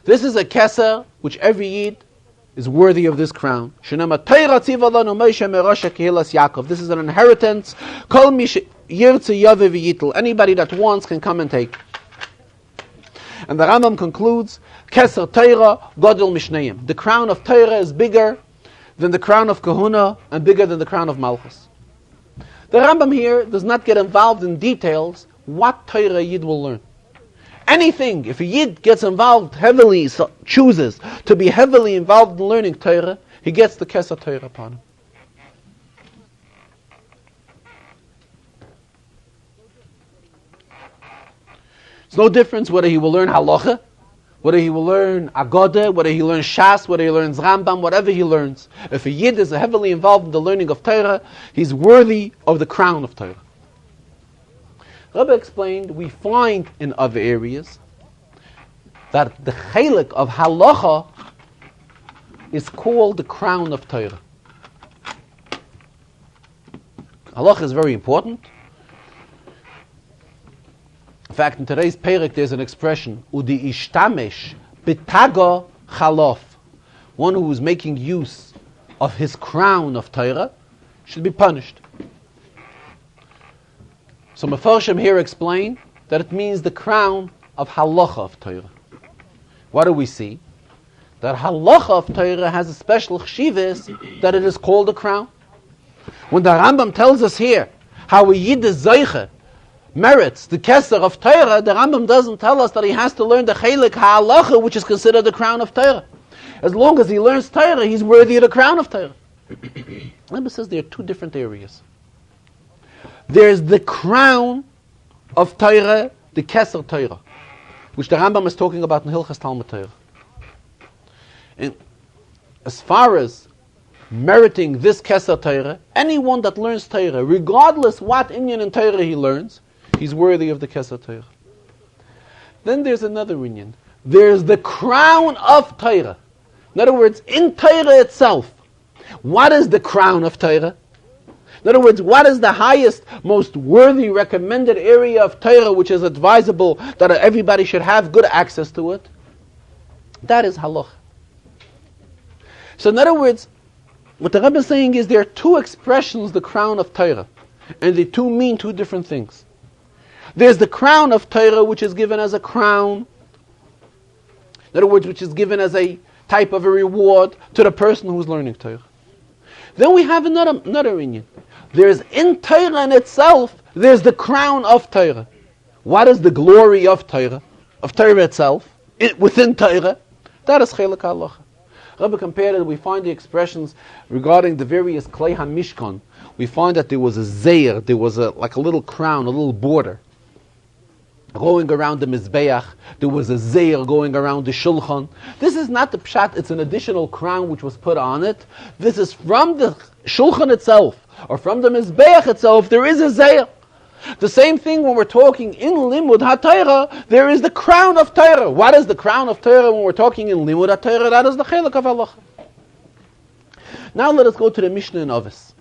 This is a keser which every Yid is worthy of this crown. Shenema Torah tziva lanu Moshe merosha kehilas Yaakov. This is an inheritance. Kol mi yirtze yave v'yitel. Anybody that wants can come and take. And the Rambam concludes, Keser Torah godel mishneim. The crown of Torah is bigger than the crown of Kahuna and bigger than the crown of Malchus. The Rambam here does not get involved in details what Torah a Yid will learn. Anything, if a Yid gets involved heavily, chooses to be heavily involved in learning Torah, he gets the Keser Torah upon him. It's no difference whether he will learn Halacha, whether he will learn Agoda, whether he learns Shas, whether he learns Rambam, whatever he learns. If a Yid is heavily involved in the learning of Torah, he's worthy of the crown of Torah. Rabbi explained, we find in other areas that the chalik of Halacha is called the crown of Torah. Halacha is very important. In fact, in today's Perek, there's an expression, Udi ishtamesh bitago chalof. One who is making use of his crown of Torah should be punished. So Mefarshim here explain that it means the crown of halacha of Torah. What do we see? That halacha of Torah has a special chshivas that it is called a crown. When the Rambam tells us here how a Yid is zeiche merits the keser of Torah, the Rambam doesn't tell us that he has to learn the chelik halacha, which is considered the crown of Torah. As long as he learns Torah, he's worthy of the crown of Torah. Rambam says there are 2 different areas. There's the crown of Torah, the Keser Torah, which the Rambam is talking about in Hilchas Talmud Torah. And as far as meriting this Keser Torah, anyone that learns Torah, regardless what inyan in Torah he learns, he's worthy of the Keser Torah. Then there's another inyan. There's the crown of Torah. In other words, in Torah itself, what is the crown of Torah? In other words, what is the highest, most worthy, recommended area of Torah which is advisable that everybody should have good access to it? That is halach. So in other words, what the Rebbe is saying is there are 2 expressions, the crown of Torah, and the 2 mean 2 different things. There's the crown of Torah which is given as a crown, in other words, which is given as a type of a reward to the person who's learning Torah. Then we have another inyan. There's in Torah in itself, there's the crown of Torah. What is the glory of Torah itself, within Torah? That is chelik halacha. Rabbi compared it, we find the expressions regarding the various klei hamishkan. We find that there was a zeir, there was like a little crown, a little border going around the mizbeach. There was a zeir going around the shulchan. This is not the pshat, it's an additional crown which was put on it. This is from the shulchan itself, or from the mizbeach itself, there is a zeir. The same thing when we're talking in Limud HaTorah, there is the crown of Torah. What is the crown of Torah when we're talking in Limud HaTorah? That is the chelik of halacha. Now let us go to the Mishnah in Ovis.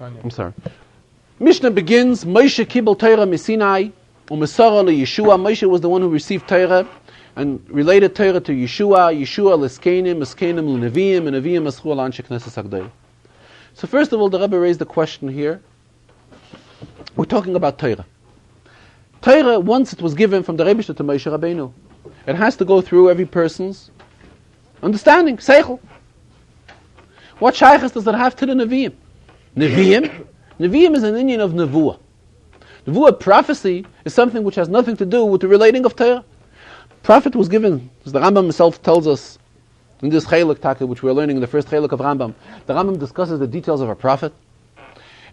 I'm sorry. Mishnah begins, Moshe kibel Torah misinai, u'mesara leYeshua. Moshe was the one who received Torah and related Torah to Yeshua. Yeshua l'skenim, l'skenim l'neviim, and neviim l'schu l'anshei knesses hagdolah. So first of all, the Rebbe raised the question here. We're talking about Torah. Torah, once it was given from the Rebbe to Moshe Rabbeinu, it has to go through every person's understanding, seichel. What shaykhs does it have to the Nevi'im? Nevi'im is an Indian of Nevuah. Nevuah, prophecy, is something which has nothing to do with the relating of Torah. Prophet was given, as the Rambam himself tells us, in this Chelek Taka, which we're learning in the first Chelek of Rambam, the Rambam discusses the details of a prophet,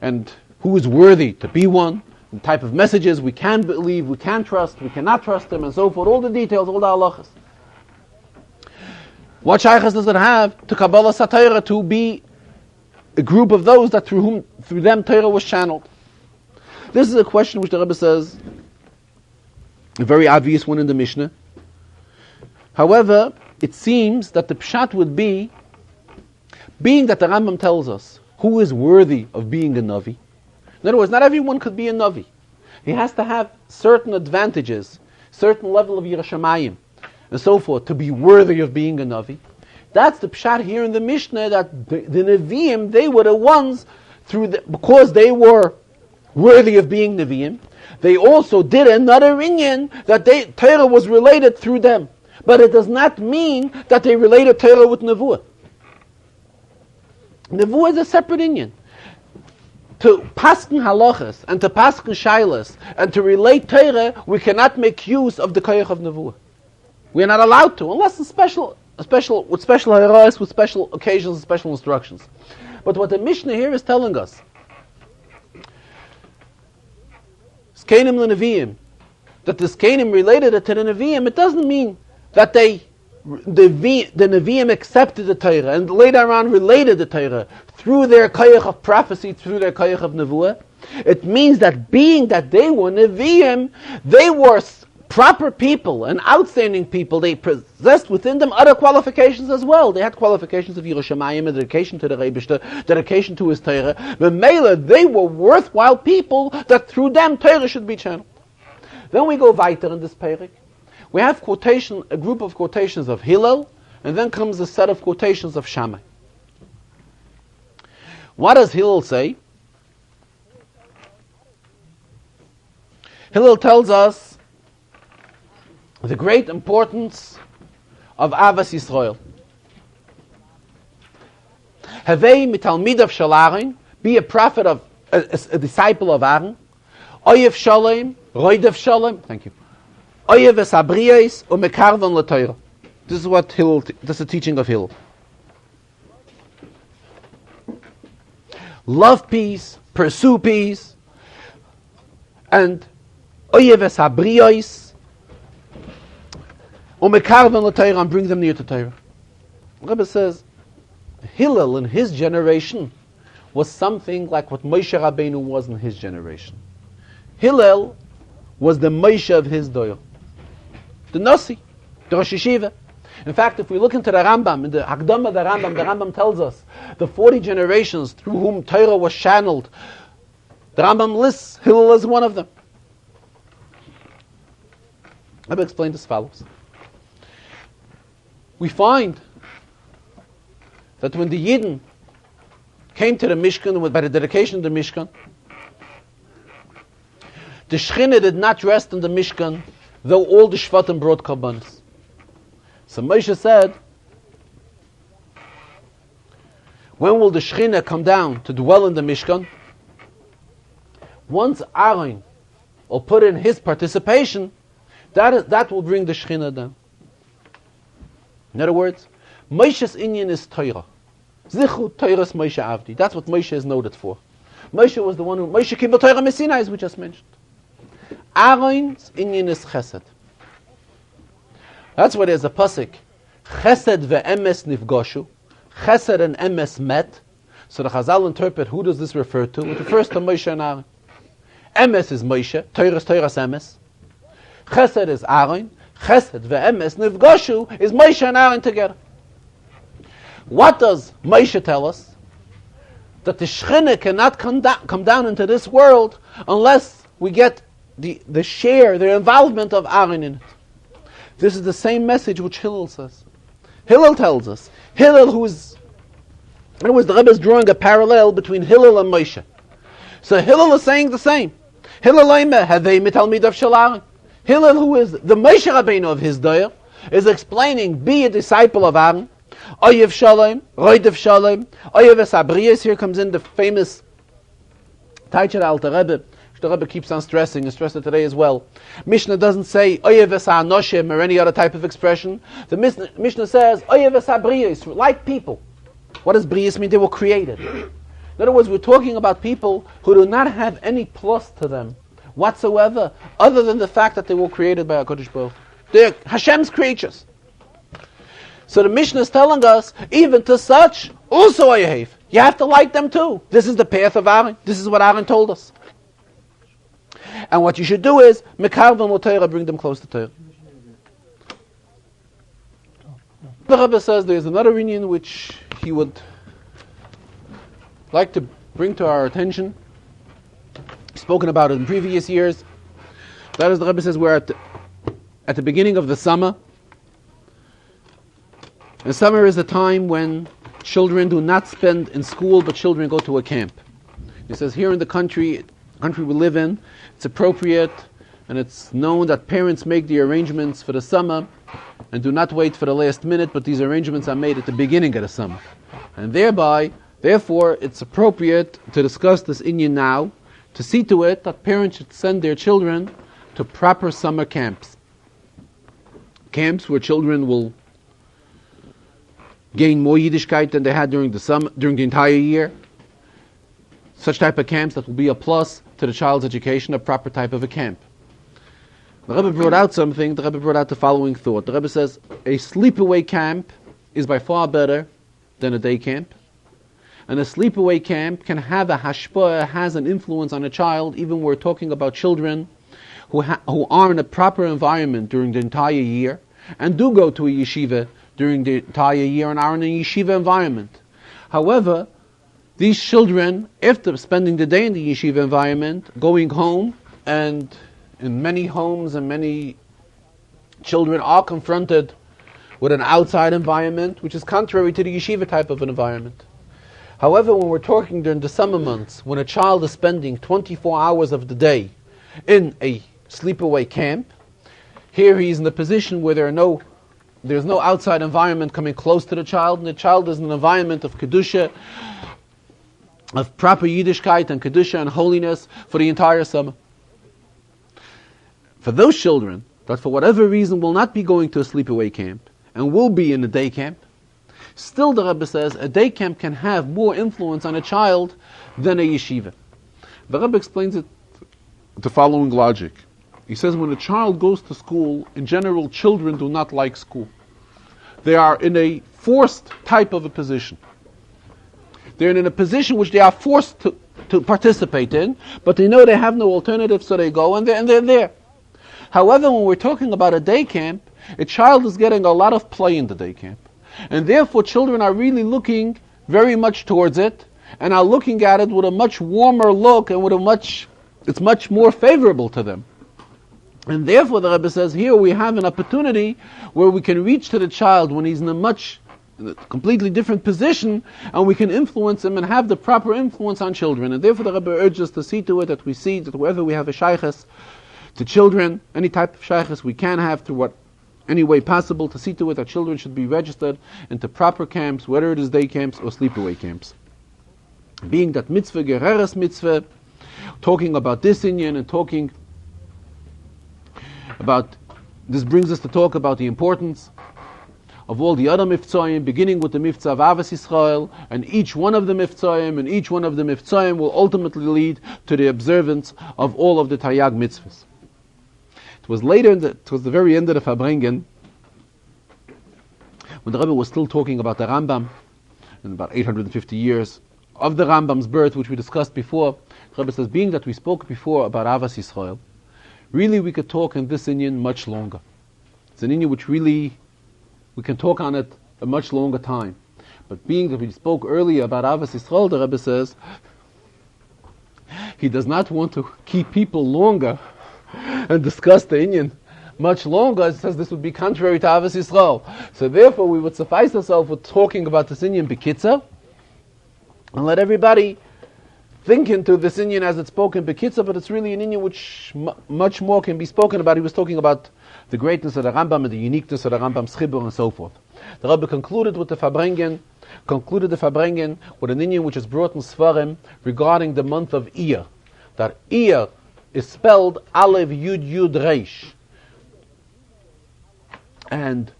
and who is worthy to be one, the type of messages we can believe, we can trust, we cannot trust them, and so forth, all the details, all the halachas. What shaykhs does it have to Kabbalah Satira, to be a group of those that through them Torah was channeled? This is a question which the Rebbe says, a very obvious one in the Mishnah. However, it seems that the pshat would be, being that the Rambam tells us who is worthy of being a Navi. In other words, not everyone could be a Navi. He has to have certain advantages, certain level of Yerushalayim, and so forth, to be worthy of being a Navi. That's the pshat here in the Mishnah, that the Nevi'im, they were the ones, because they were worthy of being Nevi'im, they also did another inyan, that Torah was related through them. But it does not mean that they related Torah with Nevuah. Nevuah is a separate inyan. To pasken halachas, and to pasken shailas, and to relate Torah, we cannot make use of the koyach of Nevuah. We are not allowed to, unless it's with special heroes, with special occasions, and special instructions. But what the Mishnah here is telling us, Skenim l'Nevi'im, that the Skenim related it to the Nevi'im, it doesn't mean that the Nevi'im accepted the Torah and later on related the Torah through their koyach of prophecy, through their koyach of Nevuah. It means that being that they were Nevi'im, they were proper people and outstanding people. They possessed within them other qualifications as well. They had qualifications of Yerushalayim, a dedication to the Rebishter, dedication to his Torah. But Mela, they were worthwhile people that through them Torah should be channeled. Then we go weiter in this Perek. We have a group of quotations of Hillel, and then comes a set of quotations of Shammai. What does Hillel say? Hillel tells us the great importance of Avas Yisrael. Havei mitalmidav shel Aaron, be a prophet of a disciple of Aaron. Oyev shalom, roidev shalom. Thank you. Oyev es abriyos umekarvan l'Torah. This is what Hillel. This is the teaching of Hillel. Love peace, pursue peace, and oyev es abriyos umekarvan l'Torah, and bring them near to Torah. Rebbe says Hillel in his generation was something like what Moshe Rabbeinu was in his generation. Hillel was the Moshe of his doyle, the Nasi, the Rosh Yeshiva. In fact, if we look into the Rambam, in the Hakdama of the Rambam tells us the 40 generations through whom Torah was channeled. The Rambam lists Hillel as one of them. Let me explain as follows. We find that when the Yidden came to the Mishkan, by the dedication of the Mishkan, the Shechina did not rest in the Mishkan, though all the Shvatim brought Karbanos. So Moshe said, when will the Shechina come down to dwell in the Mishkan? Once Aaron will put in his participation, that will bring the Shechina down. In other words, Moshe's inyan is Torah. Zichu Torah's Moshe Avdi. That's what Moshe is noted for. Moshe was the one who, Moshe Kibbel Torah Messina, as we just mentioned. Aaron's inyan is Chesed. That's why there's a pasuk, Chesed ve'emes nifgoshu. Chesed and emes met. So the Chazal interpret, who does this refer to? It refers to Moshe and Aaron. Emes is Moshe, Torah's emes. Chesed is Aaron. Chesed ve'emes nifgoshu is Moshe and Aaron together. What does Moshe tell us? That the Shechina cannot come down into this world unless we get the share, the involvement of Aaron in it. This is the same message which Hillel says. Hillel tells us. Hillel, in other words, the Rebbe is drawing a parallel between Hillel and Moshe. So Hillel is saying the same. Hillel, who is the Moshe Rabbeinu of his day, is explaining, be a disciple of Aaron. Oyev Shalom, Roidev Shalom, Oyev Esabriyas. Here comes in the famous Taichel Alter Rebbe. The Rebbe keeps on stressing, and stressed it today as well. Mishnah doesn't say Oyev Esanoshim or any other type of expression. The Mishnah says Oyev Esabriyas, like people. What does Briyas mean? They were created. In other words, we're talking about people who do not have any plus to them whatsoever, other than the fact that they were created by HaKadosh Baruch Hu. They're Hashem's creatures. So the Mishnah is telling us, even to such, also Oyev. You have to like them too. This is the path of Aaron. This is what Aaron told us. And what you should do is, Mekarvan L'Torah, bring them close to Torah. The Rebbe says there is another union which he would like to bring to our attention. He's spoken about it in previous years. That is, the Rebbe says we're at the beginning of the summer. And summer is a time when children do not spend in school, but children go to a camp. He says here in the country we live in, it's appropriate and it's known that parents make the arrangements for the summer and do not wait for the last minute, but these arrangements are made at the beginning of the summer. And therefore, it's appropriate to discuss this inyan now, to see to it that parents should send their children to proper summer camps. Camps where children will gain more Yiddishkeit than they had during the entire year. Such type of camps that will be a plus to the child's education, a proper type of a camp. The Rebbe brought out something. The Rebbe brought out the following thought. The Rebbe says a sleepaway camp is by far better than a day camp, and a sleepaway camp can have a hashpah, has an influence on a child. Even when we're talking about children who are in a proper environment during the entire year and do go to a yeshiva during the entire year and are in a yeshiva environment. However, these children, after spending the day in the yeshiva environment, going home, and in many homes and many children are confronted with an outside environment which is contrary to the yeshiva type of an environment. However, when we're talking during the summer months, when a child is spending 24 hours of the day in a sleepaway camp, here he is in the position where there's no outside environment coming close to the child, and the child is in an environment of kedusha, of proper Yiddishkeit and kedusha and holiness for the entire summer. For those children that for whatever reason will not be going to a sleepaway camp and will be in a day camp, still the Rebbe says a day camp can have more influence on a child than a yeshiva. The Rebbe explains it the following logic. He says when a child goes to school, in general children do not like school. They are in a forced type of a position. They're in a position which they are forced to participate in, but they know they have no alternative, so they go and they're there. However, when we're talking about a day camp, a child is getting a lot of play in the day camp. And therefore children are really looking very much towards it, and are looking at it with a much warmer look, and it's much more favorable to them. And therefore the Rebbe says here we have an opportunity where we can reach to the child when he's in a completely different position, and we can influence him and have the proper influence on children. And therefore the Rebbe urges us to see to it that we see that wherever we have a shaykhus to children, any type of shaykhus we can have to any way possible, to see to it that children should be registered into proper camps, whether it is day camps or sleepaway camps. Being that mitzvah, gereres mitzvah, talking about this inyan and talking about, this brings us to talk about the importance of all the other miftzayim, beginning with the mitzvah of Avas Yisrael, and each one of the miftzayim will ultimately lead to the observance of all of the Taryag mitzvahs. It was the very end of the Farbrengen, when the Rebbe was still talking about the Rambam, in about 850 years of the Rambam's birth, which we discussed before. The Rebbe says, being that we spoke before about Avas Yisrael, really we could talk in this inyan much longer. It's an inyan which really, we can talk on it a much longer time. But being that we spoke earlier about Avas Yisrael, the Rebbe says, he does not want to keep people longer and discuss the inyan much longer. It says this would be contrary to Avas Yisrael. So therefore we would suffice ourselves with talking about this inyan b'kitzur, and let everybody think into this Inyan as it's spoken Bekitza, but it's really an Inyan which much more can be spoken about. He was talking about the greatness of the Rambam and the uniqueness of the Rambam's Chibur and so forth. The Rebbe concluded the Farbrengen with an Inyan which is brought in Svarim regarding the month of Iyar. That Iyar is spelled Aleph Yud Yud Reish. And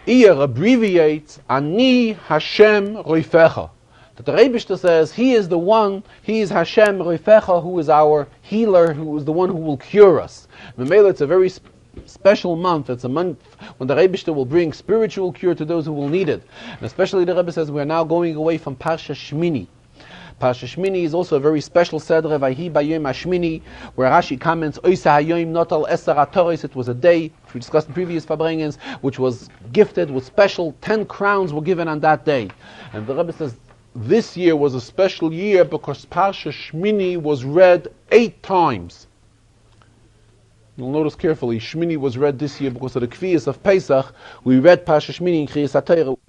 Iyar abbreviates Ani Hashem Roifecha. That the Rebbe says He is the one, He is Hashem Roifecha, who is our healer, who is the one who will cure us. Memela, it's a very special month. It's a month when the Rebbe will bring spiritual cure to those who will need it. And especially the Rebbe says we are now going away from Parsha Shemini. Parsha Shemini is also a very special Seder, Vayhi Bayom HaShmini, where Rashi comments, Oisa Hayoim Notal Eser HaToros, it was a day, which we discussed in previous Farbrengens, which was gifted with special 10 crowns were given on that day. And the Rebbe says, this year was a special year because Parsha Shemini was read 8 times. You'll notice carefully, Shemini was read this year because of the Kviyas of Pesach. We read Parsha Shemini in Kriyas HaTorah.